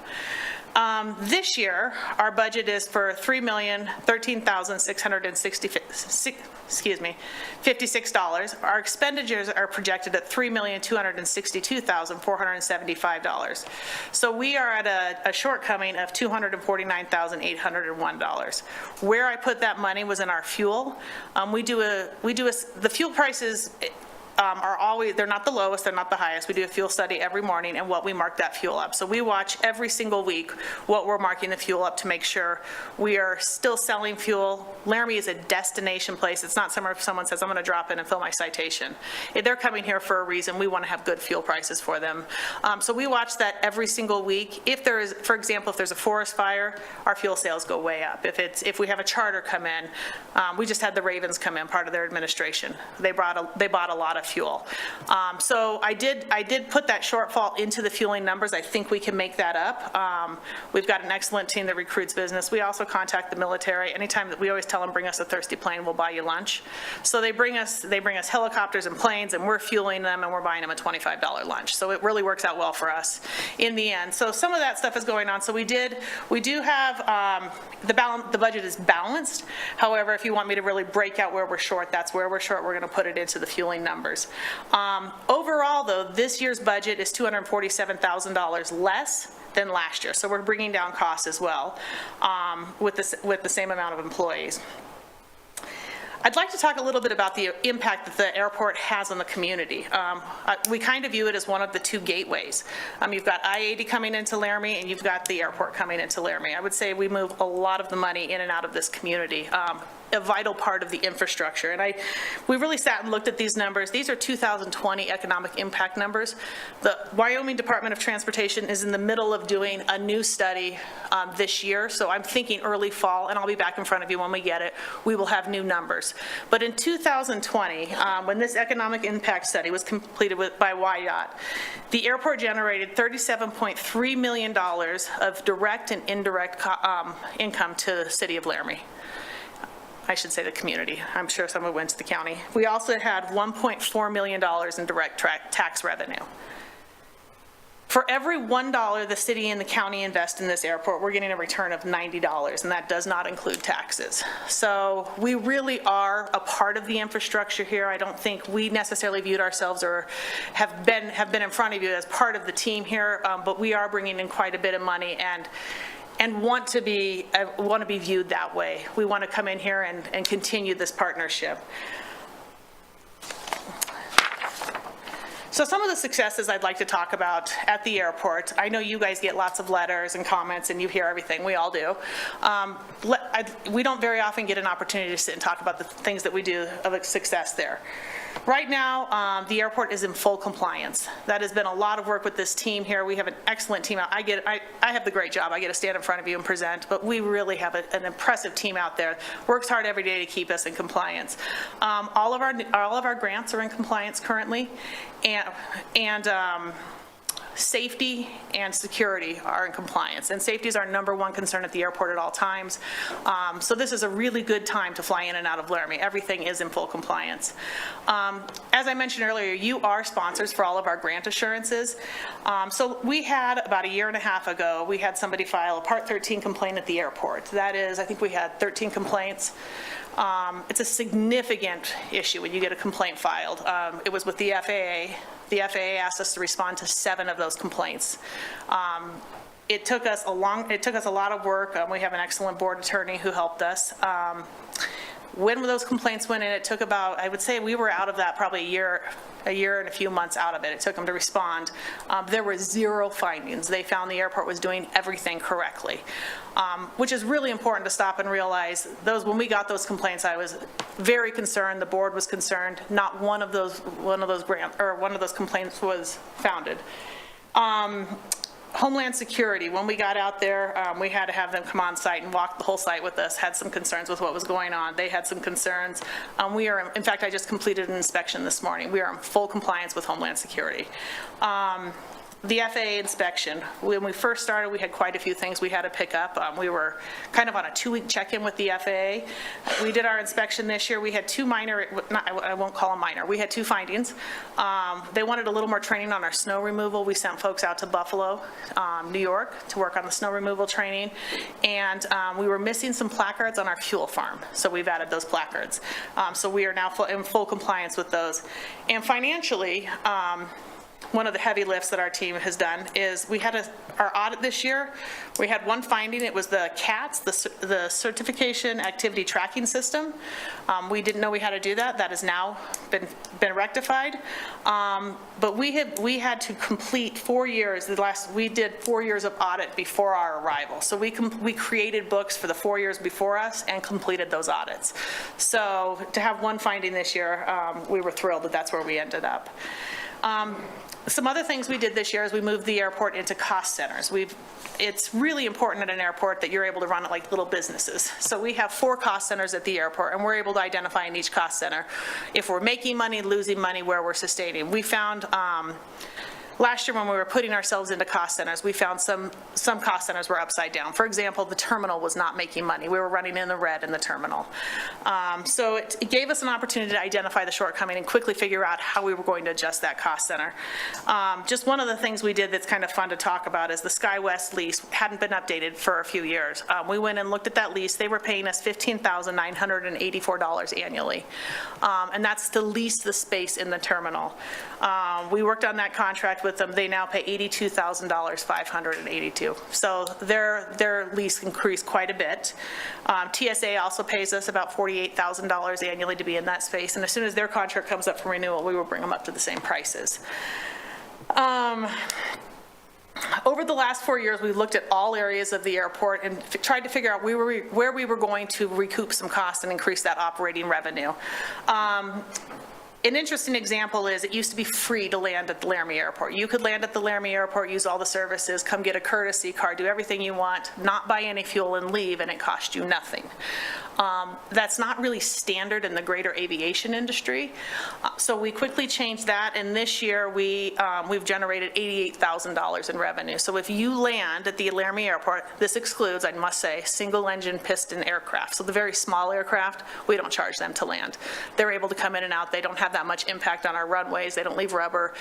This year, our budget is for $3,013,656. Our expenditures are projected at $3,262,475. So we are at a shortcoming of $249,801. Where I put that money was in our fuel. The fuel prices are always, they're not the lowest, they're not the highest. We do a fuel study every morning and what we mark that fuel up. So we watch every single week what we're marking the fuel up to make sure we are still selling fuel. Laramie is a destination place. It's not somewhere if someone says, I'm going to drop in and fill my citation. If they're coming here for a reason, we want to have good fuel prices for them. So we watch that every single week. If there is, for example, if there's a forest fire, our fuel sales go way up. If we have a charter come in, we just had the Ravens come in, part of their administration. They bought a lot of fuel. So I did put that shortfall into the fueling numbers. I think we can make that up. We've got an excellent team that recruits business. We also contact the military. Anytime that we always tell them, bring us a thirsty plane, we'll buy you lunch. So they bring us helicopters and planes, and we're fueling them and we're buying them a $25 lunch. So it really works out well for us in the end. So some of that stuff is going on. So we do have the budget is balanced. However, if you want me to really break out where we're short, that's where we're short. We're going to put it into the fueling numbers. Overall, though, this year's budget is $247,000 less than last year. So we're bringing down costs as well with the same amount of employees. I'd like to talk a little bit about the impact that the airport has on the community. We kind of view it as one of the two gateways. You've got I-80 coming into Laramie and you've got the airport coming into Laramie. I would say we move a lot of the money in and out of this community. A vital part of the infrastructure. And we really sat and looked at these numbers. These are 2020 economic impact numbers. The Wyoming Department of Transportation is in the middle of doing a new study this year. So I'm thinking early fall, and I'll be back in front of you when we get it. We will have new numbers. But in 2020, when this economic impact study was completed by WYDOT, the airport generated $37.3 million of direct and indirect income to the city of Laramie. I should say the community. I'm sure some of it went to the county. We also had $1.4 million in direct tax revenue. For every $1 the city and the county invest in this airport, we're getting a return of $90, and that does not include taxes. So we really are a part of the infrastructure here. I don't think we necessarily viewed ourselves or have been in front of you as part of the team here, but we are bringing in quite a bit of money and want to be viewed that way. We want to come in here and continue this partnership. So some of the successes I'd like to talk about at the airport. I know you guys get lots of letters and comments and you hear everything, we all do. We don't very often get an opportunity to sit and talk about the things that we do of success there. Right now, the airport is in full compliance. That has been a lot of work with this team here. We have an excellent team out. I have the great job. I get to stand in front of you and present, but we really have an impressive team out there. Works hard every day to keep us in compliance. All of our grants are in compliance currently, and safety and security are in compliance, and safety is our #1 concern at the airport at all times. So this is a really good time to fly in and out of Laramie. Everything is in full compliance. As I mentioned earlier, you are sponsors for all of our grant assurances. So we had about a year and a half ago, we had somebody file a Part 13 complaint at the airport. That is, I think we had 13 complaints. It's a significant issue when you get a complaint filed. It was with the FAA. The FAA asked us to respond to 7 of those complaints. It took us a lot of work. We have an excellent board attorney who helped us. When those complaints went in, it took about, I would say we were out of that probably a year and a few months out of it. It took them to respond. There were 0 findings. They found the airport was doing everything correctly, which is really important to stop and realize. When we got those complaints, I was very concerned. The board was concerned. Not one of those complaints was founded. Homeland Security, when we got out there, we had to have them come on site and walk the whole site with us, had some concerns with what was going on. They had some concerns. In fact, I just completed an inspection this morning. We are in full compliance with Homeland Security. The FAA inspection, when we first started, we had quite a few things we had to pick up. We were kind of on a 2-week check-in with the FAA. We did our inspection this year. We had 2 minor, I won't call them minor, we had 2 findings. They wanted a little more training on our snow removal. We sent folks out to Buffalo, New York, to work on the snow removal training. And we were missing some placards on our fuel farm, so we've added those placards. So we are now in full compliance with those. And financially, one of the heavy lifts that our team has done is we had our audit this year. We had 1 finding. It was the CATS, the Certification Activity Tracking System. We didn't know we had to do that. That has now been rectified. But we had to complete 4 years. We did 4 years of audit before our arrival. So we created books for the 4 years before us and completed those audits. So to have 1 finding this year, we were thrilled that that's where we ended up. Some other things we did this year is we moved the airport into cost centers. It's really important at an airport that you're able to run it like little businesses. So we have 4 cost centers at the airport, and we're able to identify in each cost center if we're making money, losing money, where we're sustaining. We found last year when we were putting ourselves into cost centers, we found some cost centers were upside down. For example, the terminal was not making money. We were running in the red in the terminal. So it gave us an opportunity to identify the shortcoming and quickly figure out how we were going to adjust that cost center. Just one of the things we did that's kind of fun to talk about is the SkyWest lease hadn't been updated for a few years. We went and looked at that lease. They were paying us $15,984 annually. And that's to lease the space in the terminal. We worked on that contract with them. They now pay $82,582. So their lease increased quite a bit. TSA also pays us about $48,000 annually to be in that space. And as soon as their contract comes up for renewal, we will bring them up to the same prices. Over the last 4 years, we've looked at all areas of the airport and tried to figure out where we were going to recoup some costs and increase that operating revenue. An interesting example is it used to be free to land at the Laramie Airport. You could land at the Laramie Airport, use all the services, come get a courtesy car, do everything you want, not buy any fuel and leave, and it cost you nothing. That's not really standard in the greater aviation industry. So we quickly changed that, and this year we've generated $88,000 in revenue. So if you land at the Laramie Airport, this excludes, I must say, single-engine piston aircraft. So the very small aircraft, we don't charge them to land. They're able to come in and out. They don't have that much impact on our runways. They don't leave rubber.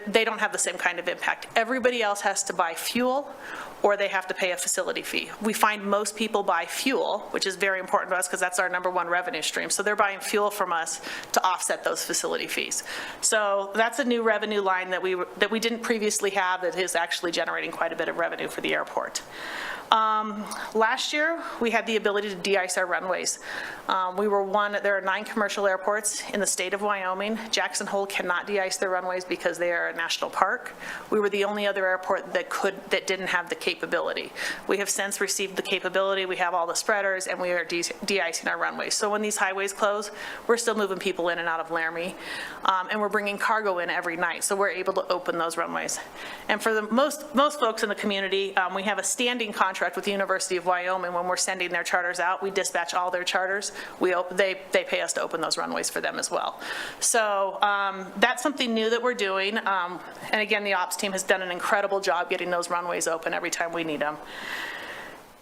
They don't have the same kind of impact. Everybody else has to buy fuel, or they have to pay a facility fee. We find most people buy fuel, which is very important to us because that's our #1 revenue stream. So they're buying fuel from us to offset those facility fees. So that's a new revenue line that we didn't previously have that is actually generating quite a bit of revenue for the airport. Last year, we had the ability to de-ice our runways. There are 9 commercial airports in the state of Wyoming. Jackson Hole cannot de-ice their runways because they are a national park. We were the only other airport that didn't have the capability. We have since received the capability. We have all the spreaders, and we are de-icing our runways. So when these highways close, we're still moving people in and out of Laramie, and we're bringing cargo in every night, so we're able to open those runways. And for the most folks in the community, we have a standing contract with the University of Wyoming. When we're sending their charters out, we dispatch all their charters. They pay us to open those runways for them as well. So that's something new that we're doing. And again, the ops team has done an incredible job getting those runways open every time we need them.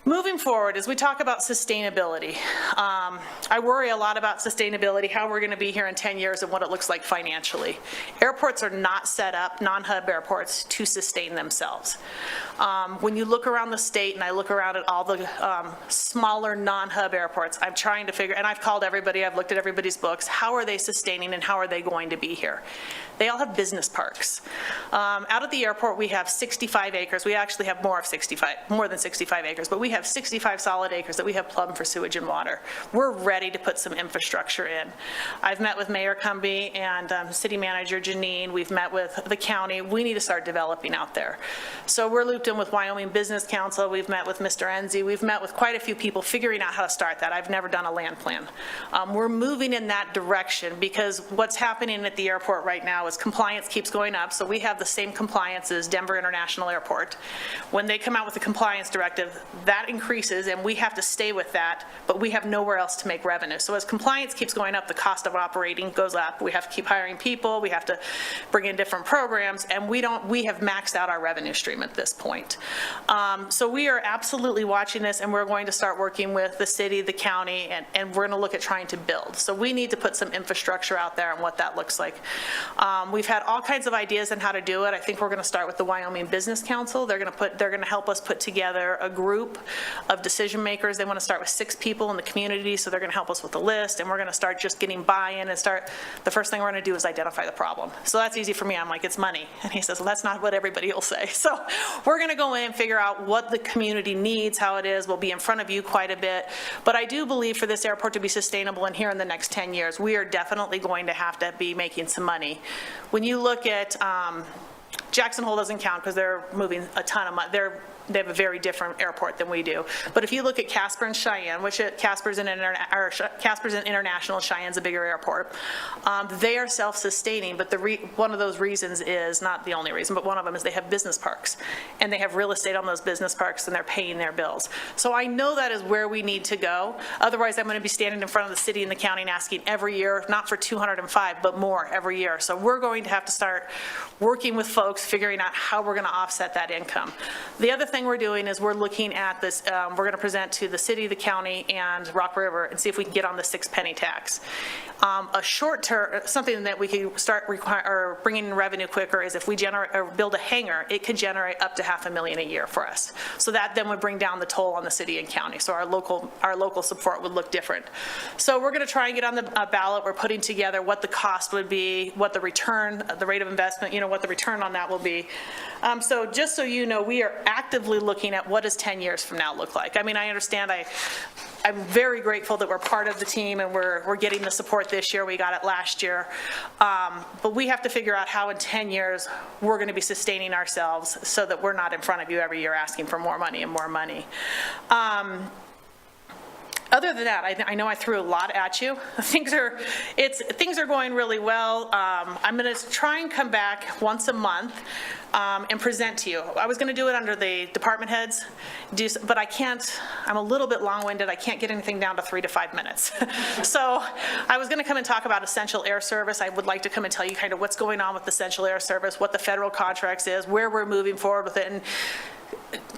Moving forward, as we talk about sustainability, I worry a lot about sustainability, how we're going to be here in 10 years and what it looks like financially. Airports are not set up, non-hub airports, to sustain themselves. When you look around the state, and I look around at all the smaller non-hub airports, I'm trying to figure, and I've called everybody, I've looked at everybody's books, how are they sustaining and how are they going to be here? They all have business parks. Out at the airport, we have 65 acres. We actually have more than 65 acres, but we have 65 solid acres that we have plumbed for sewage and water. We're ready to put some infrastructure in. I've met with Mayor Cumbie and City Manager Janine. We've met with the county. We need to start developing out there. So we're looped in with Wyoming Business Council. We've met with Mr. Enzi. We've met with quite a few people figuring out how to start that. I've never done a land plan. We're moving in that direction because what's happening at the airport right now is compliance keeps going up. So we have the same compliance as Denver International Airport. When they come out with a compliance directive, that increases and we have to stay with that, but we have nowhere else to make revenue. So as compliance keeps going up, the cost of operating goes up. We have to keep hiring people, we have to bring in different programs, and we have maxed out our revenue stream at this point. So we are absolutely watching this, and we're going to start working with the city, the county, and we're going to look at trying to build. So we need to put some infrastructure out there and what that looks like. We've had all kinds of ideas on how to do it. I think we're going to start with the Wyoming Business Council. They're going to help us put together a group of decision makers. They want to start with 6 people in the community, so they're going to help us with the list, and we're going to start just getting buy-in and the first thing we're going to do is identify the problem. So that's easy for me. I'm like, it's money. And he says, well, that's not what everybody will say. So we're going to go in and figure out what the community needs, how it is. We'll be in front of you quite a bit. But I do believe for this airport to be sustainable and here in the next 10 years, we are definitely going to have to be making some money. When you look at Jackson Hole doesn't count because they're moving a ton of money. They have a very different airport than we do. But if you look at Casper and Cheyenne, which Casper's an international, Cheyenne's a bigger airport, they are self-sustaining, but one of those reasons is, not the only reason, but one of them is they have business parks. And they have real estate on those business parks and they're paying their bills. So I know that is where we need to go. Otherwise, I'm going to be standing in front of the city and the county and asking every year, not for 205, but more every year. So we're going to have to start working with folks, figuring out how we're going to offset that income. The other thing we're doing is we're looking at this, we're going to present to the city, the county, and Rock River and see if we can get on the 6-penny tax. A short term, something that we can start bringing in revenue quicker is if we build a hangar, it could generate up to $500,000 a year for us. So that then would bring down the toll on the city and county. So our local support would look different. So we're going to try and get on the ballot. We're putting together what the cost would be, what the return, the rate of investment, what the return on that will be. So just so you know, we are actively looking at what does 10 years from now look like. I mean, I understand, I'm very grateful that we're part of the team and we're getting the support this year. We got it last year. But we have to figure out how in 10 years we're going to be sustaining ourselves so that we're not in front of you every year asking for more money and more money. Other than that, I know I threw a lot at you. Things are going really well. I'm going to try and come back once a month and present to you. I was going to do it under the department heads, but I can't. I'm a little bit long-winded. I can't get anything down to 3 to 5 minutes. So I was going to come and talk about Essential Air Service. I would like to come and tell you kind of what's going on with Essential Air Service, what the federal contracts is, where we're moving forward with it, and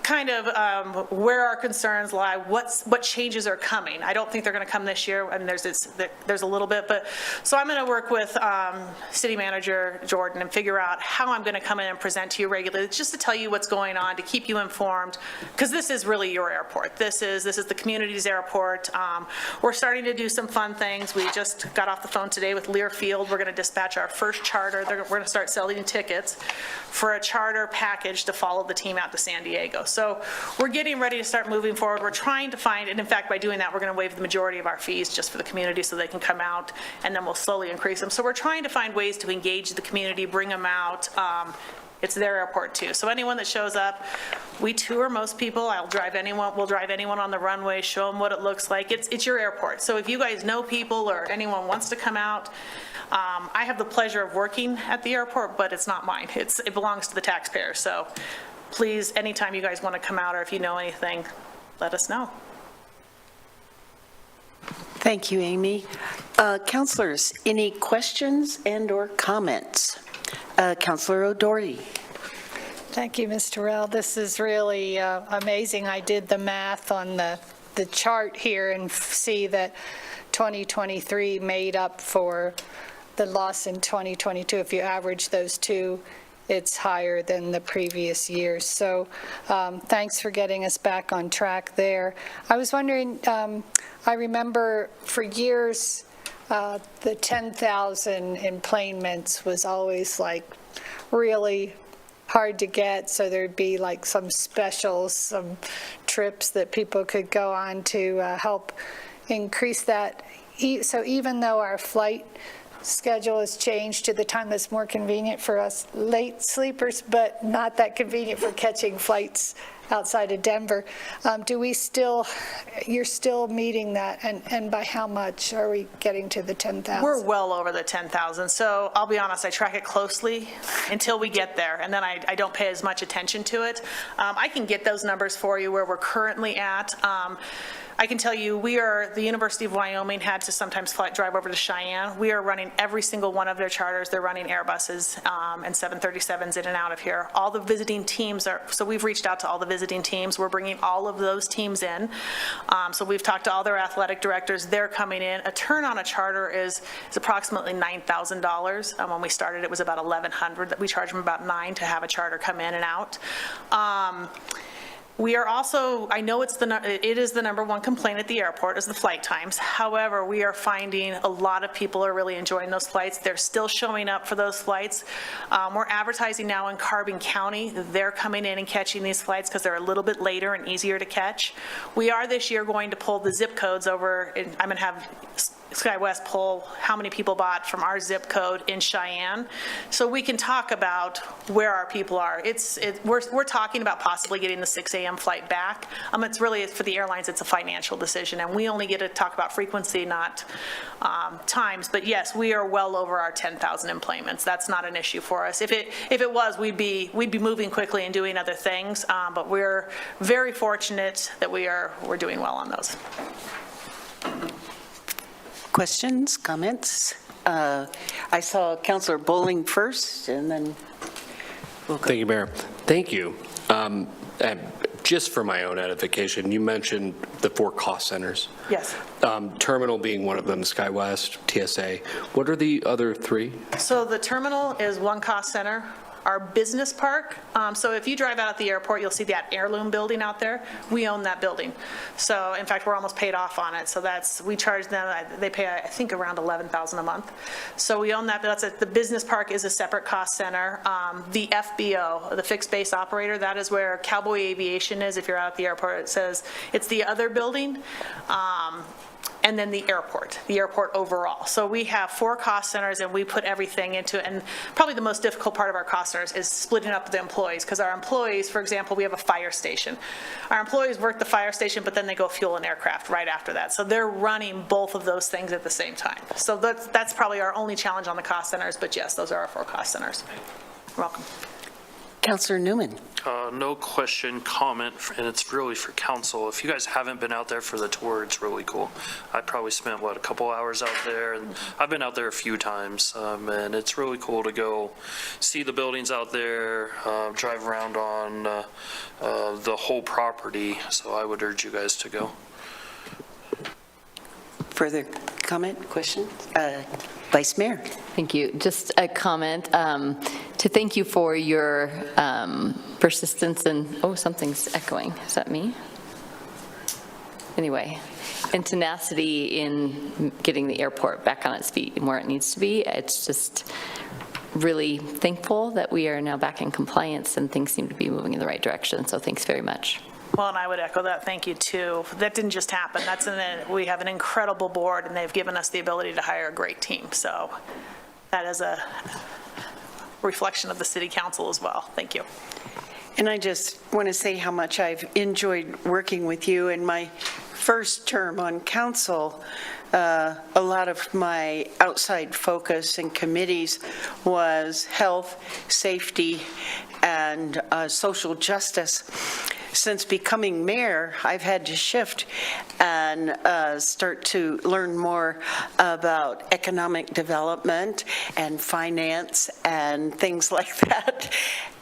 kind of where our concerns lie, what changes are coming. I don't think they're going to come this year, and there's a little bit, but so I'm going to work with City Manager Jordan and figure out how I'm going to come in and present to you regularly, just to tell you what's going on, to keep you informed, because this is really your airport. This is the community's airport. We're starting to do some fun things. We just got off the phone today with Learfield. We're going to dispatch our first charter. We're going to start selling tickets for a charter package to follow the team out to San Diego. So we're getting ready to start moving forward. We're trying to find, and in fact, by doing that, we're going to waive the majority of our fees just for the community so they can come out, and then we'll slowly increase them. So we're trying to find ways to engage the community, bring them out. It's their airport too. So anyone that shows up, we tour most people. We'll drive anyone on the runway, show them what it looks like. It's your airport. So if you guys know people or anyone wants to come out, I have the pleasure of working at the airport, but it's not mine. It belongs to the taxpayer. So please, anytime you guys want to come out or if you know anything, let us know. Thank you, Amy. Councilors, any questions and or comments? Councilor O'Doherty. Thank you, Ms. Terrell. This is really amazing. I did the math on the chart here and see that 2023 made up for the loss in 2022. If you average those two, it's higher than the previous years. So thanks for getting us back on track there. I was wondering, I remember for years, the 10,000 enplanements was always like really hard to get, so there'd be like some specials, some trips that people could go on to help increase that. So even though our flight schedule has changed to the time that's more convenient for us late sleepers, but not that convenient for catching flights outside of Denver, you're still meeting that, and by how much are we getting to the 10,000? We're well over the 10,000. So I'll be honest, I track it closely until we get there, and then I don't pay as much attention to it. I can get those numbers for you where we're currently at. I can tell you, the University of Wyoming had to sometimes drive over to Cheyenne. We are running every single one of their charters. They're running Airbuses and 737s in and out of here. All the visiting teams so we've reached out to all the visiting teams. We're bringing all of those teams in. So we've talked to all their athletic directors. They're coming in. A turn on a charter is approximately $9,000. When we started, it was about $1,100. We charge them about $9,000 to have a charter come in and out. We are also, I know it is the number one complaint at the airport is the flight times. However, we are finding a lot of people are really enjoying those flights. They're still showing up for those flights. We're advertising now in Carbon County. They're coming in and catching these flights because they're a little bit later and easier to catch. We are this year going to pull the zip codes over, and I'm going to have SkyWest pull how many people bought from our zip code in Cheyenne, so we can talk about where our people are. We're talking about possibly getting the 6 a.m. flight back. It's really, for the airlines, it's a financial decision, and we only get to talk about frequency, not times. But yes, we are well over our 10,000 enplanements. That's not an issue for us. If it was, we'd be moving quickly and doing other things. But we're very fortunate that we're doing well on those. Questions, comments? I saw Councilor Bowling first, and then we'll go. Thank you, Mayor. Thank you. And just for my own edification, you mentioned the 4 cost centers. Yes. Terminal being one of them, SkyWest, TSA. What are the other 3? So the terminal is one cost center. Our business park, so if you drive out at the airport, you'll see that heirloom building out there. We own that building. So in fact, we're almost paid off on it. So we charge them, they pay, I think, around $11,000 a month. So we own that, but the business park is a separate cost center. The FBO, the fixed base operator, that is where Cowboy Aviation is. If you're out at the airport, it says it's the other building. and then the airport overall. So we have 4 cost centers, and we put everything into it. And probably the most difficult part of our cost centers is splitting up the employees, because our employees, for example, we have a fire station. Our employees work the fire station, but then they go fuel an aircraft right after that. So they're running both of those things at the same time. So that's probably our only challenge on the cost centers, but yes, those are our 4 cost centers. You're welcome. Counselor Newman. No question, comment, and it's really for council. If you guys haven't been out there for the tour, it's really cool. I probably spent, a couple hours out there, and I've been out there a few times, and it's really cool to go see the buildings out there, drive around on the whole property, so I would urge you guys to go. Further comment, questions? Vice Mayor. Thank you. Just a comment to thank you for your persistence and, something's echoing. Is that me? Anyway, and tenacity in getting the airport back on its feet and where it needs to be. It's just really thankful that we are now back in compliance and things seem to be moving in the right direction. So thanks very much. Well, and I would echo that. Thank you, too. That didn't just happen. We have an incredible board, and they've given us the ability to hire a great team. So that is a reflection of the city council as well. Thank you. And I just want to say how much I've enjoyed working with you. In my first term on council, a lot of my outside focus in committees was health, safety, and social justice. Since becoming mayor, I've had to shift and start to learn more about economic development and finance and things like that.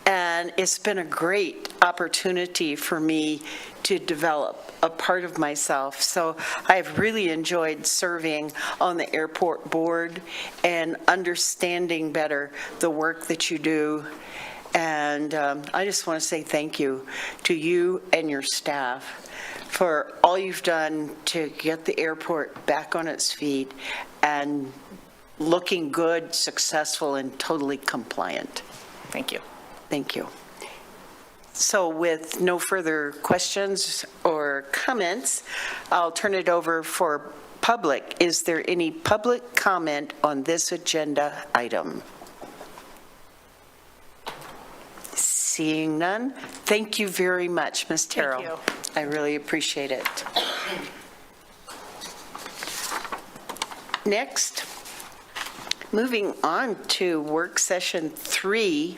And it's been a great opportunity for me to develop a part of myself. So I've really enjoyed serving on the airport board and understanding better the work that you do. And I just want to say thank you to you and your staff for all you've done to get the airport back on its feet and looking good, successful, and totally compliant. Thank you. Thank you. So with no further questions or comments, I'll turn it over for public. Is there any public comment on this agenda item? Seeing none, thank you very much, Ms. Terrell. Thank you. I really appreciate it. Next, moving on to work session 3,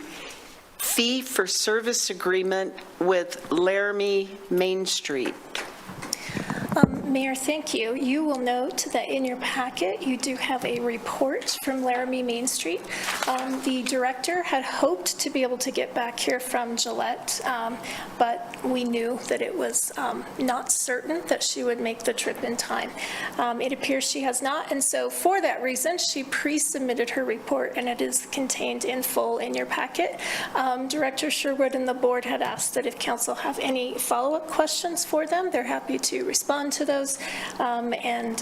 fee for service agreement with Laramie Main Street. Mayor, thank you. You will note that in your packet, you do have a report from Laramie Main Street. The director had hoped to be able to get back here from Gillette, but we knew that it was not certain that she would make the trip in time. It appears she has not, and so for that reason, she pre-submitted her report, and it is contained in full in your packet. Director Sherwood and the board had asked that if council have any follow-up questions for them, they're happy to respond to those. And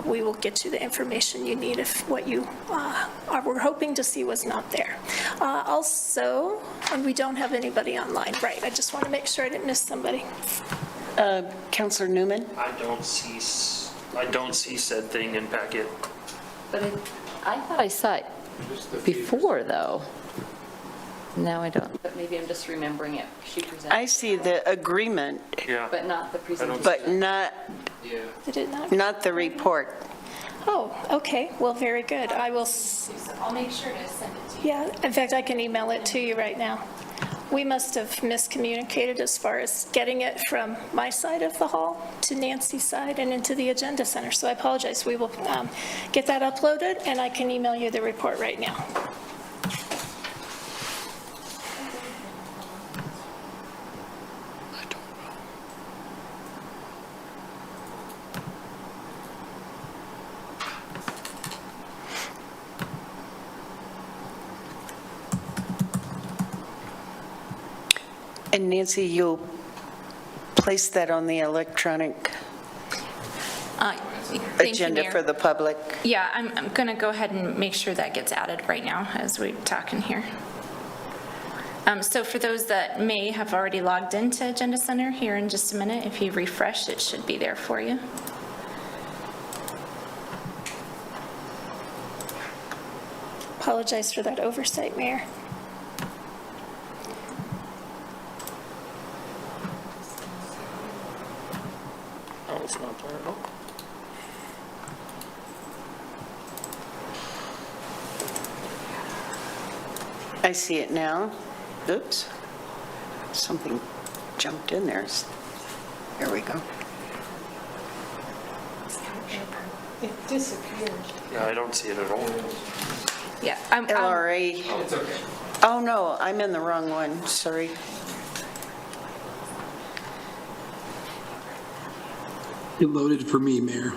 we will get you the information you need if what you were hoping to see was not there. Also, and we don't have anybody online, right? I just want to make sure I didn't miss somebody. Councilor Newman? I don't see said thing in packet. But I thought I saw it before, though. No, I don't, but maybe I'm just remembering it. She presented. I see the agreement, Yeah. But not the presentation. but not Did it not? not the report. Oh, okay. Well, very good. I will, I'll make sure to send it to you. yeah, in fact, I can email it to you right now. We must have miscommunicated as far as getting it from my side of the hall to Nancy's side and into the agenda center. So I apologize. We will get that uploaded, and I can email you the report right now. And Nancy, you'll place that on the electronic Thank you, agenda Mayor. for the public? Yeah, I'm going to go ahead and make sure that gets added right now as we talk in here. So for those that may have already logged into Agenda Center, here in just a minute, if you refresh, it should be there for you. apologize for that oversight, Mayor. Oh, it's not there. Oh. I see it now. Oops. Something jumped in there. There we go. It disappeared. Yeah, I don't see it at all. Yeah. LRA. Oh, no, I'm in the wrong one, sorry. It loaded for me, Mayor.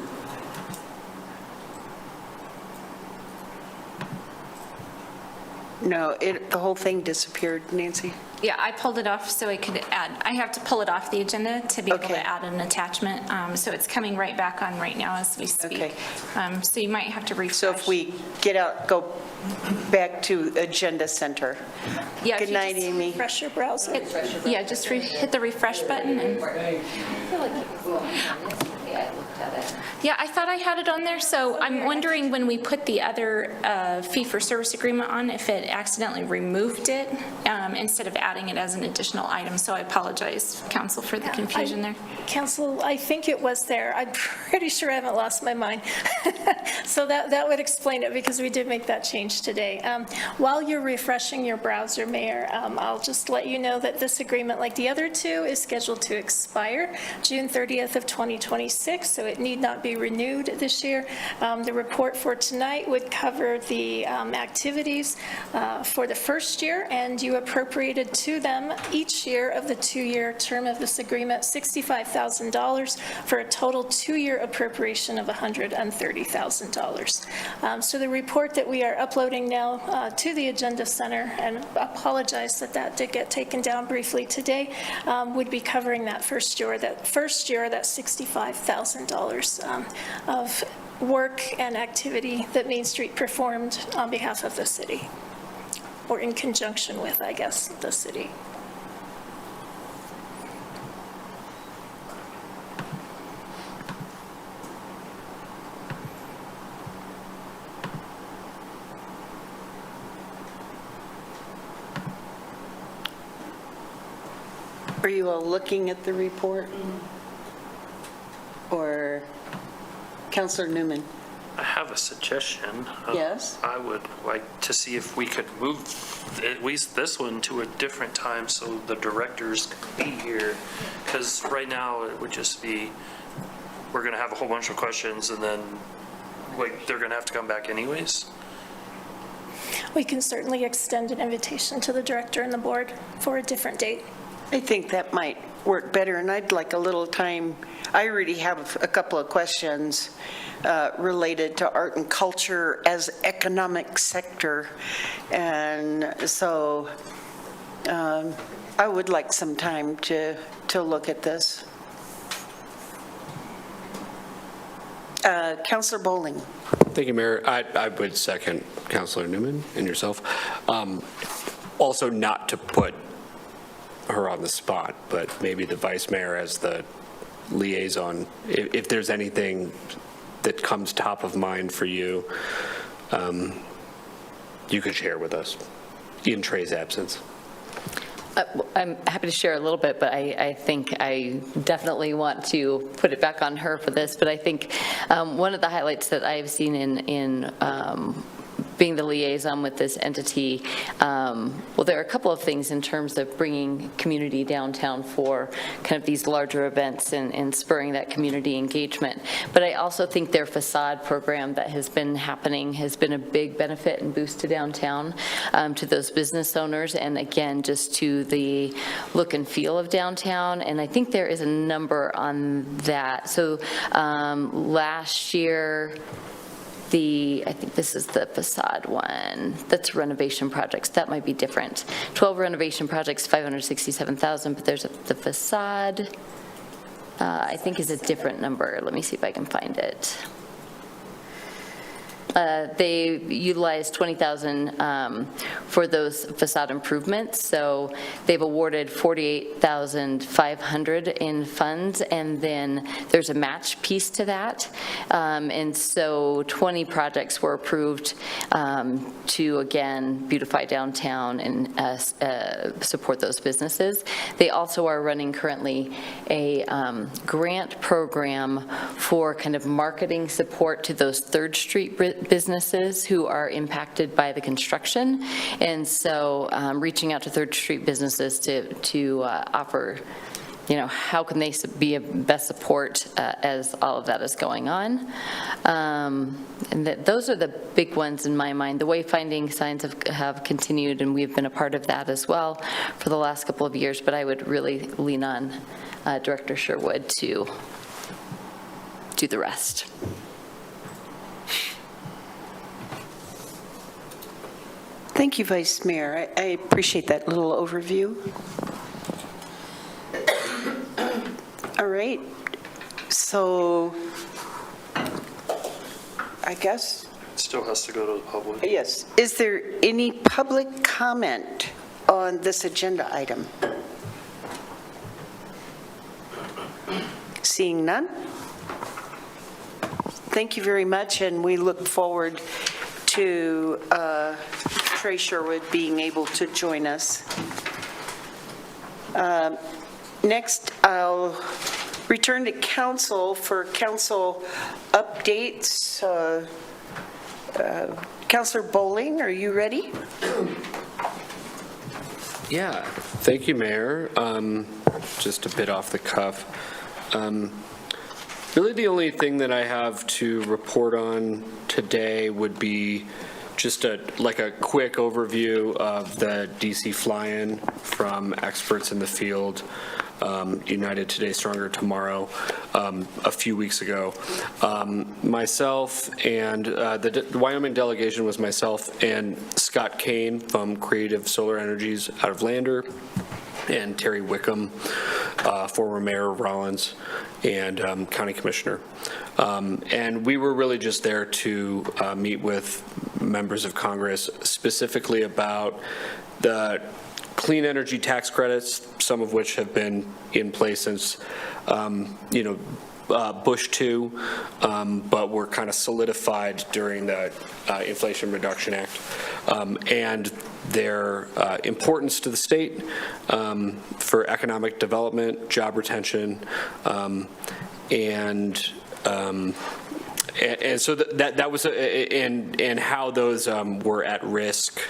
No, the whole thing disappeared, Nancy. Yeah, I pulled it off so I could add, I have to pull it off the agenda to be able Okay. to add an attachment. So it's coming right back on right now as we speak. Okay. So you might have to refresh. So if we go back to Agenda Center. Yeah, if Good you night, just Amy. Refresh your browser. Yeah, just hit the refresh button and. Yeah, I thought I had it on there, so I'm wondering when we put the other fee-for-service agreement on, if it accidentally removed it instead of adding it as an additional item, so I apologize, council, for the confusion there. Council, I think it was there. I'm pretty sure I haven't lost my mind. So that would explain it, because we did make that change today. While you're refreshing your browser, Mayor, I'll just let you know that this agreement, like the other two, is scheduled to expire June 30th of 2026, so it need not be renewed this year. The report for tonight would cover the activities for the first year, and you appropriated to them each year of the 2-year term of this agreement $65,000 for a total 2-year appropriation of $130,000. So the report that we are uploading now to the Agenda Center, and apologize that that did get taken down briefly today, would be covering that first year, that $65,000 of work and activity that Main Street performed on behalf of the city, or in conjunction with, I guess, the city. Are you all looking at the report? Or Councilor Newman? I have a suggestion. Yes? I would like to see if we could move at least this one to a different time so the directors could be here. Because right now, it would just be, we're going to have a whole bunch of questions and then, like, they're going to have to come back anyways. We can certainly extend an invitation to the director and the board for a different date. I think that might work better, and I'd like a little time. I already have a couple of questions related to art and culture as economic sector, and so I would like some time to look at this. Councilor Bowling. Thank you, Mayor. I would second Councilor Newman and yourself. Also, not to put her on the spot, but maybe the vice mayor as the liaison, if there's anything that comes top of mind for you, you could share with us in Trey's absence. I'm happy to share a little bit, but I think I definitely want to put it back on her for this. But I think one of the highlights that I've seen in being the liaison with this entity, well, there are a couple of things in terms of bringing community downtown for kind of these larger events and spurring that community engagement. But I also think their facade program that has been happening has been a big benefit and boost to downtown, to those business owners, and again, just to the look and feel of downtown. And I think there is a number on that. So last year, I think this is the facade one, that's renovation projects, that might be different. 12 renovation projects, 567,000, but there's the facade, I think is a different number. Let me see if I can find it. They utilized $20,000 for those facade improvements, so they've awarded $48,500 in funds, and then there's a match piece to that. And so 20 projects were approved to, again, beautify downtown and support those businesses. They also are running currently a grant program for kind of marketing support to those Third Street businesses who are impacted by the construction. And so reaching out to Third Street businesses to offer, how can they be a best support as all of that is going on. And those are the big ones in my mind. The wayfinding signs have continued, and we've been a part of that as well for the last couple of years, but I would really lean on Director Sherwood to do the rest. Thank you, Vice Mayor. I appreciate that little overview. All right, so I guess, Still has to go to the public. yes. Is there any public comment on this agenda item? Seeing none? Thank you very much, and we look forward to Trey Sherwood being able to join us. Next, I'll return to council for council updates. Councilor Bowling, are you ready? Yeah, thank you, Mayor. Just a bit off the cuff. Really the only thing that I have to report on today would be just a quick overview of the DC fly-in from experts in the field, United Today, Stronger Tomorrow, a few weeks ago. Myself and the Wyoming delegation was myself and Scott Kane from Creative Solar Energies out of Lander, and Terry Wickham, former Mayor of Rollins, and County Commissioner. And we were really just there to meet with members of Congress specifically about the clean energy tax credits, some of which have been in place since, Bush 2, but were kind of solidified during the Inflation Reduction Act, and their importance to the state for economic development, job retention, and so that was and how those were at risk,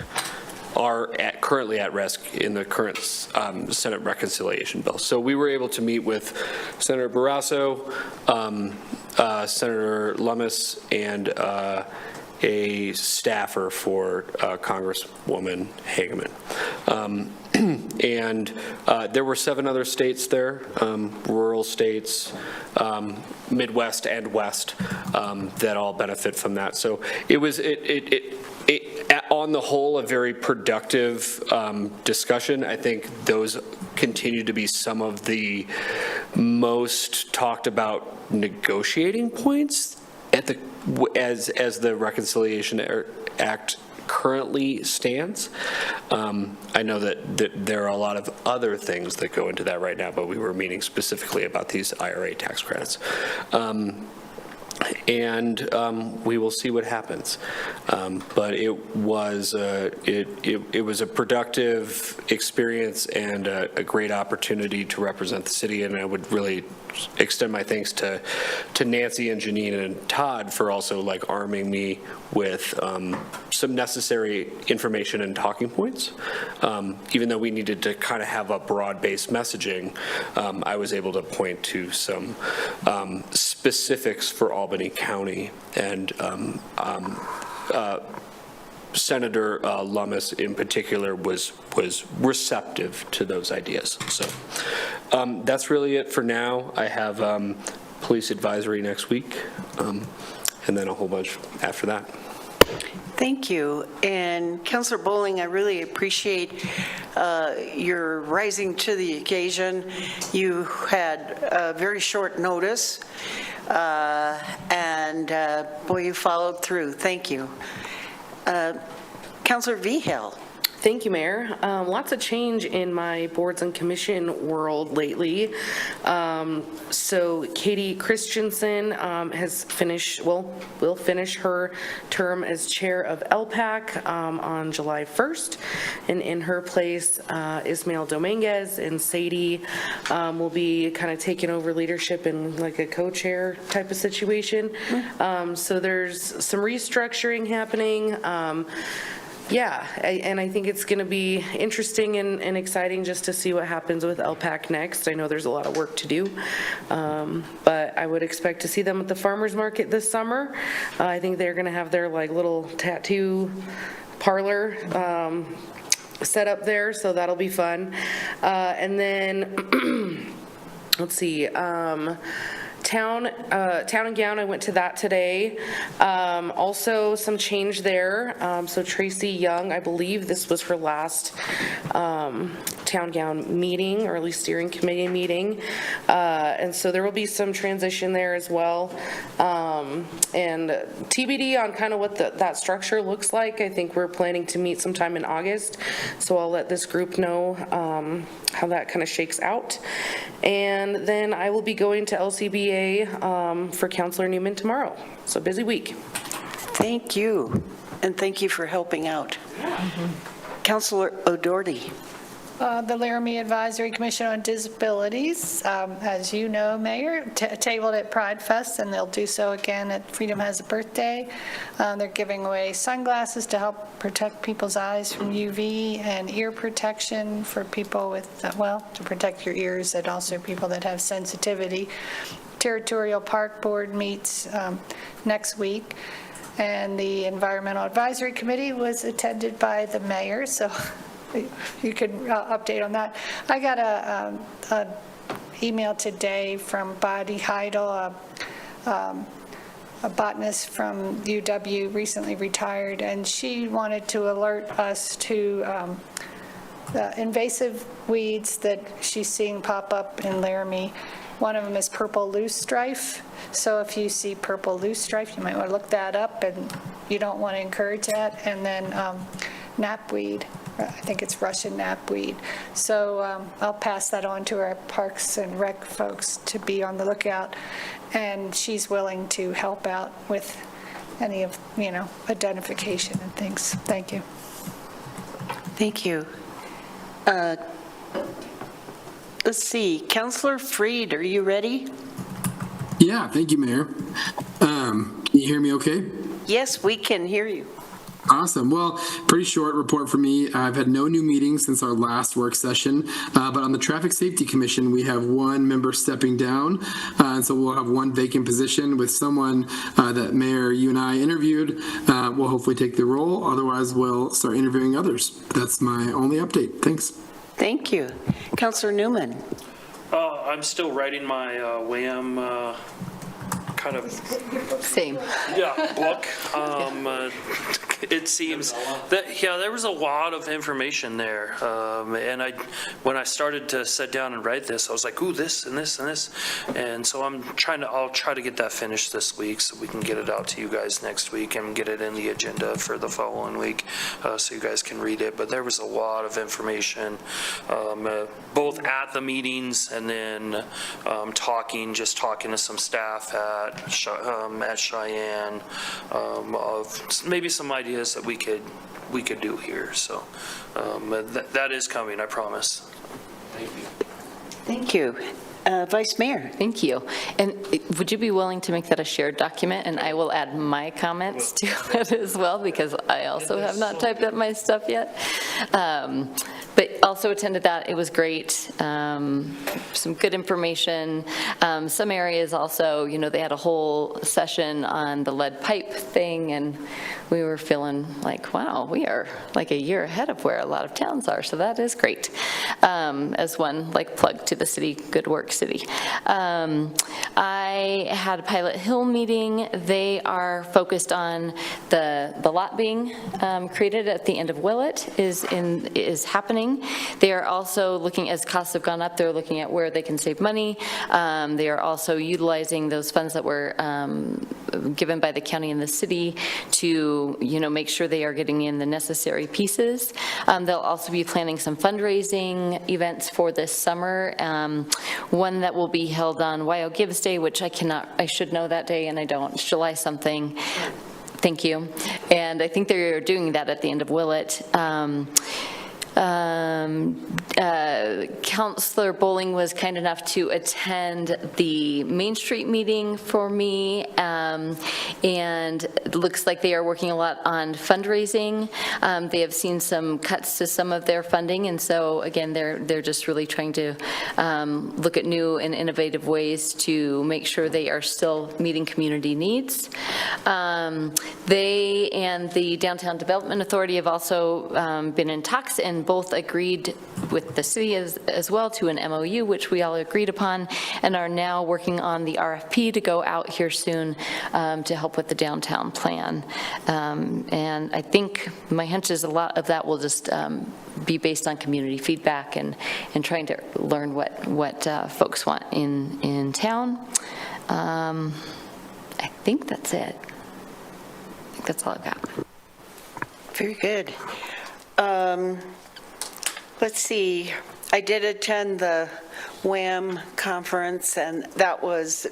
are currently at risk in the current Senate reconciliation bill. So we were able to meet with Senator Barrasso, Senator Lummis, and a staffer for Congresswoman Hageman. And there were 7 other states there, rural states, Midwest and West, that all benefit from that. So it was, on the whole, a very productive discussion. I think those continue to be some of the most talked about negotiating points as the Reconciliation Act currently stands. I know that there are a lot of other things that go into that right now, but we were meeting specifically about these IRA tax credits. And we will see what happens. But it was a productive experience and a great opportunity to represent the city. And I would really extend my thanks to Nancy and Janine and Todd for also arming me with some necessary information and talking points. Even though we needed to kind of have a broad-based messaging, I was able to point to some specifics for Albany County, and Senator Lummis in particular was receptive to those ideas. So that's really it for now. I have police advisory next week, and then a whole bunch after that. Thank you. And Councilor Bowling, I really appreciate your rising to the occasion. You had very short notice, and boy, you followed through. Thank you. Councilor Vigil. Thank you, Mayor. Lots of change in my boards and commission world lately. So Katie Christensen has finished, will finish her term as chair of LPAC on July 1st. And in her place, Ismael Dominguez and Sadie will be kind of taking over leadership in like a co-chair type of situation. So there's some restructuring happening. And I think it's going to be interesting and exciting just to see what happens with LPAC next. I know there's a lot of work to do, but I would expect to see them at the farmers market this summer. I think they're going to have their like little tattoo parlor set up there, so that'll be fun. And then let's see. Town and Gown, I went to that today. Also some change there. So Tracy Young, I believe this was her last Town Gown meeting, or at least steering committee meeting. And so there will be some transition there as well. And TBD on kind of what that structure looks like. I think we're planning to meet sometime in August. So I'll let this group know how that kind of shakes out. And then I will be going to LCBA for Councilor Newman tomorrow. So busy week. Thank you, and thank you for helping out. Councilor O'Doherty. The Laramie Advisory Commission on Disabilities, as you know, Mayor, tabled at Pride Fest, and they'll do so again at Freedom Has a Birthday. They're giving away sunglasses to help protect people's eyes from UV, and ear protection for people with, to protect your ears, and also people that have sensitivity. Territorial Park Board meets next week, and the Environmental Advisory Committee was attended by the mayor, so you could update on that. I got a email today from Bodie Heidel, a botanist from UW, recently retired, and she wanted to alert us to the invasive weeds that she's seeing pop up in Laramie. One of them is purple loosestrife. So if you see purple loosestrife, you might want to look that up, and you don't want to encourage that. And then knapweed. I think it's Russian knapweed. So I'll pass that on to our Parks and Rec folks to be on the lookout, and she's willing to help out with any of, identification and things. Thank you. Thank you. Let's see, Councilor Freed, are you ready? Yeah, thank you, Mayor. Can you hear me okay? Yes, we can hear you. Awesome. Well, pretty short report for me. I've had no new meetings since our last work session, but on the Traffic Safety Commission, we have one member stepping down, and so we'll have one vacant position with someone that Mayor, you and I interviewed. We'll hopefully take the role. Otherwise, we'll start interviewing others. That's my only update. Thanks. Thank you. Councilor Newman. I'm still writing my WAM kind of book. It seems that there was a lot of information there, and when I started to sit down and write this, I was like, ooh, this and this and this, and so I'll try to get that finished this week so we can get it out to you guys next week and get it in the agenda for the following week, so you guys can read it. But there was a lot of information, both at the meetings and then talking to some staff at Cheyenne, of maybe some ideas that we could do here. So that is coming, I promise. Thank you. Thank you. Vice Mayor. Thank you. And would you be willing to make that a shared document? And I will add my comments to it as well, because I also have not typed up my stuff yet. But also attended that. It was great. Some good information. Some areas also, they had a whole session on the lead pipe thing, and we were feeling like, wow, we are like a year ahead of where a lot of towns are. So that is great. As one plug to the city, good work, city. I I had a Pilot Hill meeting. They are focused on the lot being created at the end of Willett is happening. They are also looking, as costs have gone up, they're looking at where they can save money. They are also utilizing those funds that were given by the county and the city to, make sure they are getting in the necessary pieces. They'll also be planning some fundraising events for this summer. One that will be held on WYO Gives Day, which I should know that day and I don't. It's July something. Thank you. And I think they're doing that at the end of Willett. Counselor Bowling was kind enough to attend the Main Street meeting for me, and it looks like they are working a lot on fundraising. They have seen some cuts to some of their funding, and so again, they're just really trying to look at new and innovative ways to make sure they are still meeting community needs. They and the Downtown Development Authority have also been in talks and both agreed with the city as well to an MOU, which we all agreed upon, and are now working on the RFP to go out here soon to help with the downtown plan. And I think my hunch is a lot of that will just be based on community feedback and trying to learn what folks want in town. I think that's it. I think that's all I've got. Very good. Let's see, I did attend the WHAM conference, and that was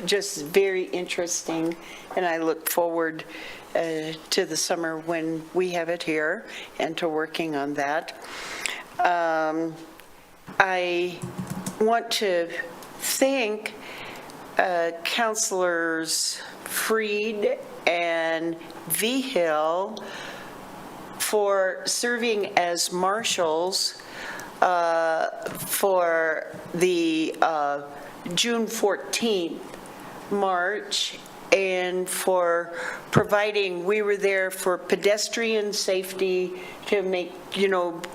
just very interesting, and I look forward to the summer when we have it here and to working on that. I want to thank Councilors Freed and Vigil for serving as marshals for the June 14th march, and for providing, we were there for pedestrian safety to make,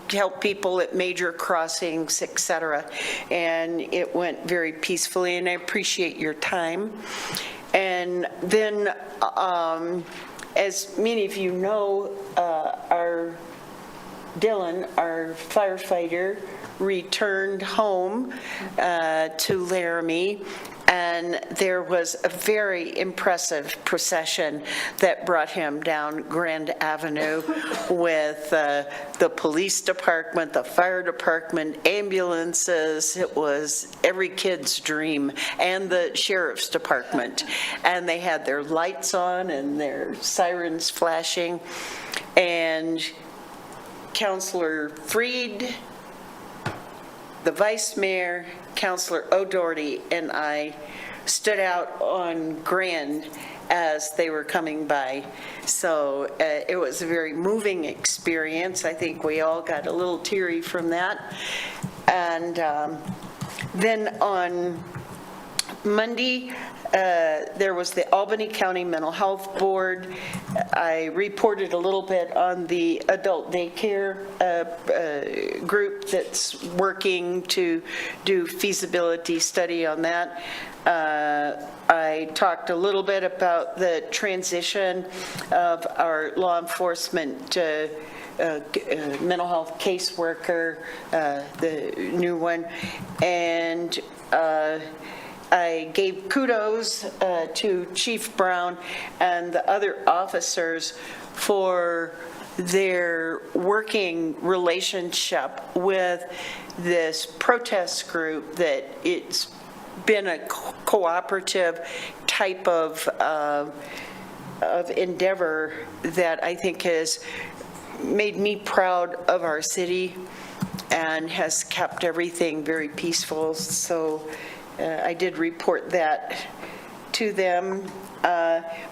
help people at major crossings, et cetera. And it went very peacefully, and I appreciate your time. And then, as many of you know, our Dylan, our firefighter, returned home to Laramie, and there was a very impressive procession that brought him down Grand Avenue with the police department, the fire department, ambulances. It was every kid's dream, and the sheriff's department. And they had their lights on and their sirens flashing. And Councilor Freed, the vice mayor, Councilor O'Doherty, and I stood out on Grand as they were coming by. So it was a very moving experience. I think we all got a little teary from that. And then on Monday, there was the Albany County Mental Health Board. I reported a little bit on the adult daycare group that's working to do feasibility study on that. I talked a little bit about the transition of our law enforcement mental health caseworker, the new one, and I gave kudos to Chief Brown and the other officers for their working relationship with this protest group, that it's been a cooperative type of endeavor that I think has made me proud of our city and has kept everything very peaceful. So I did report that to them.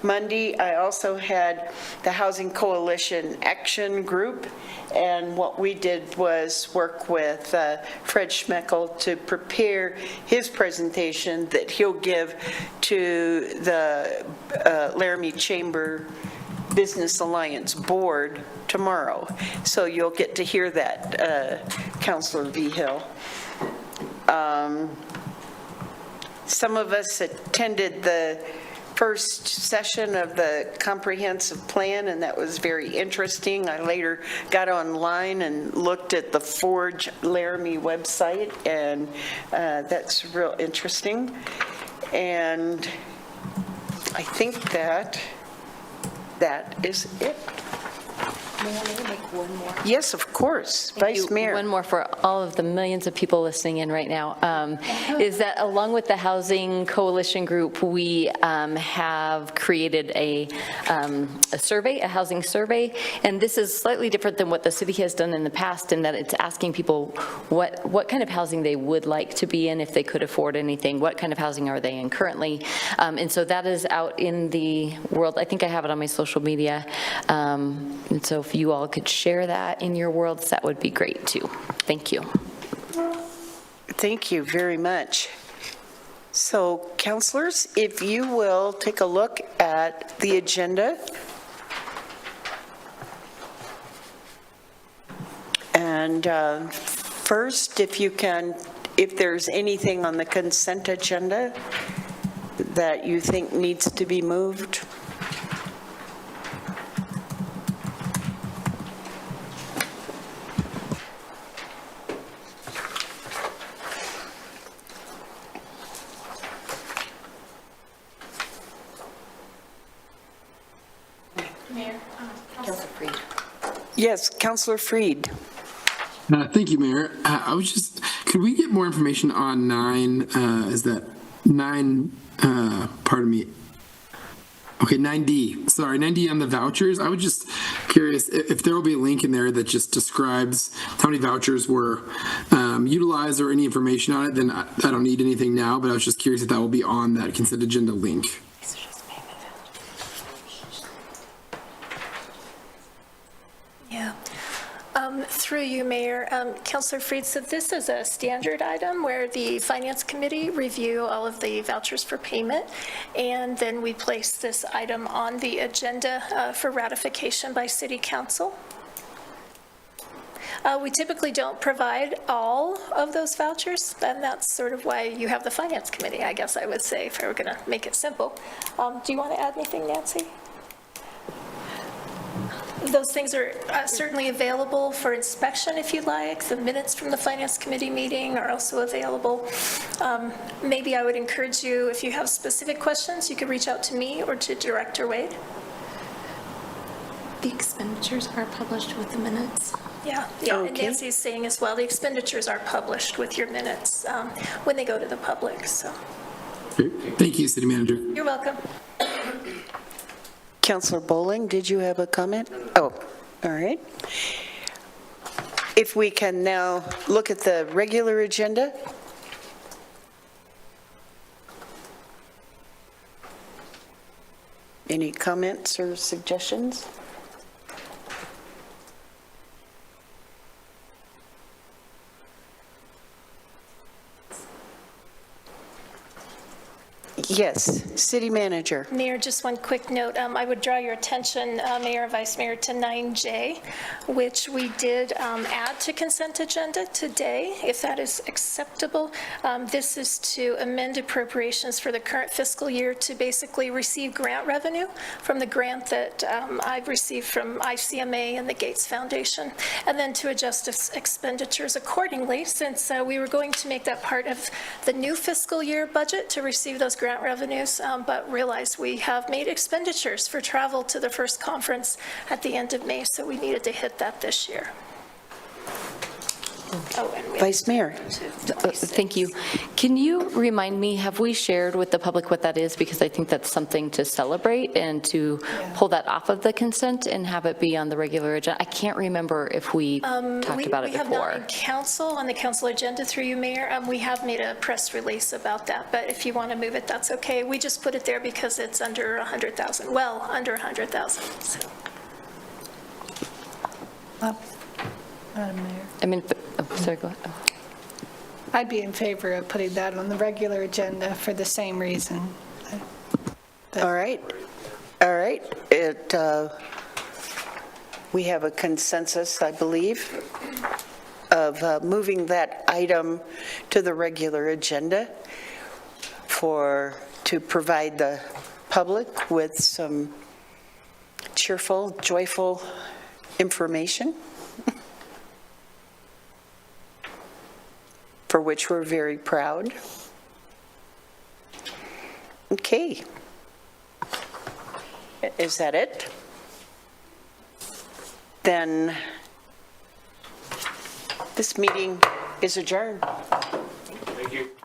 Monday, I also had the Housing Coalition Action Group, and what we did was work with Fred Schmeckel to prepare his presentation that he'll give to the Laramie Chamber Business Alliance Board tomorrow. So you'll get to hear that, Councilor Vigil. Some of us attended the first session of the comprehensive plan, and that was very interesting. I later got online and looked at the Forge Laramie website, and that's real interesting. And I think that is it. May I make one more? Yes, of course. Thank Vice you. Mayor. One more for all of the millions of people listening in right now, is that along with the Housing Coalition Group, we have created a survey, a housing survey, and this is slightly different than what the city has done in the past in that it's asking people what kind of housing they would like to be in if they could afford anything, what kind of housing are they in currently, and so that is out in the world. I think I have it on my social media, and so if you all could share that in your worlds, that would be great too. Thank you. Thank you very much. So, councilors, if you will take a look at the agenda. And first, if there's anything on the consent agenda that you think needs to be moved. Yes, Councilor Freed. Thank you, Mayor. I was just, could we get more information on 9D, sorry, 9D on the vouchers? I was just curious if there will be a link in there that just describes how many vouchers were utilized or any information on it, then I don't need anything now, but I was just curious if that will be on that consent agenda link. Yeah. Through you, Mayor, Councilor Freed, so this is a standard item where the Finance Committee review all of the vouchers for payment, and then we place this item on the agenda for ratification by City Council. We typically don't provide all of those vouchers, and that's sort of why you have the Finance Committee, I guess I would say, if I were going to make it simple. Do you want to add anything, Nancy? Those things are certainly available for inspection if you'd like. The minutes from the Finance Committee meeting are also available. Maybe I would encourage you, if you have specific questions, you could reach out to me or to Director Wade. The expenditures are published with the minutes. Yeah, and Nancy's saying as well, the expenditures are published with your minutes when they go to the public, so. Thank you, City Manager. You're welcome. Councilor Bowling, did you have a comment? Oh, all right. If we can now look at the regular agenda. Any comments or suggestions? Yes, City Manager. Mayor, just one quick note. I would draw your attention, Mayor and Vice Mayor, to 9J, which we did add to consent agenda today, if that is acceptable. This is to amend appropriations for the current fiscal year to basically receive grant revenue from the grant that I've received from ICMA and the Gates Foundation, and then to adjust expenditures accordingly, since we were going to make that part of the new fiscal year budget to receive those grant revenues, but realized we have made expenditures for travel to the first conference at the end of May, so we needed to hit that this year. Vice Mayor. Thank you. Can you remind me, have we shared with the public what that is? Because I think that's something to celebrate and to pull that off of the consent and have it be on the regular agenda. I can't remember if we talked about it We have not before. in council, on the council agenda through you, Mayor. We have made a press release about that, but if you want to move it, that's okay. We just put it there because it's under 100,000, well, under 100,000, so. Madam Mayor. I mean, sorry, go ahead. I'd be in favor of putting that on the regular agenda for the same reason. All right. We have a consensus, I believe, of moving that item to the regular agenda to provide the public with some cheerful, joyful information, for which we're very proud. Okay. Is that it? Then this meeting is adjourned. Thank you.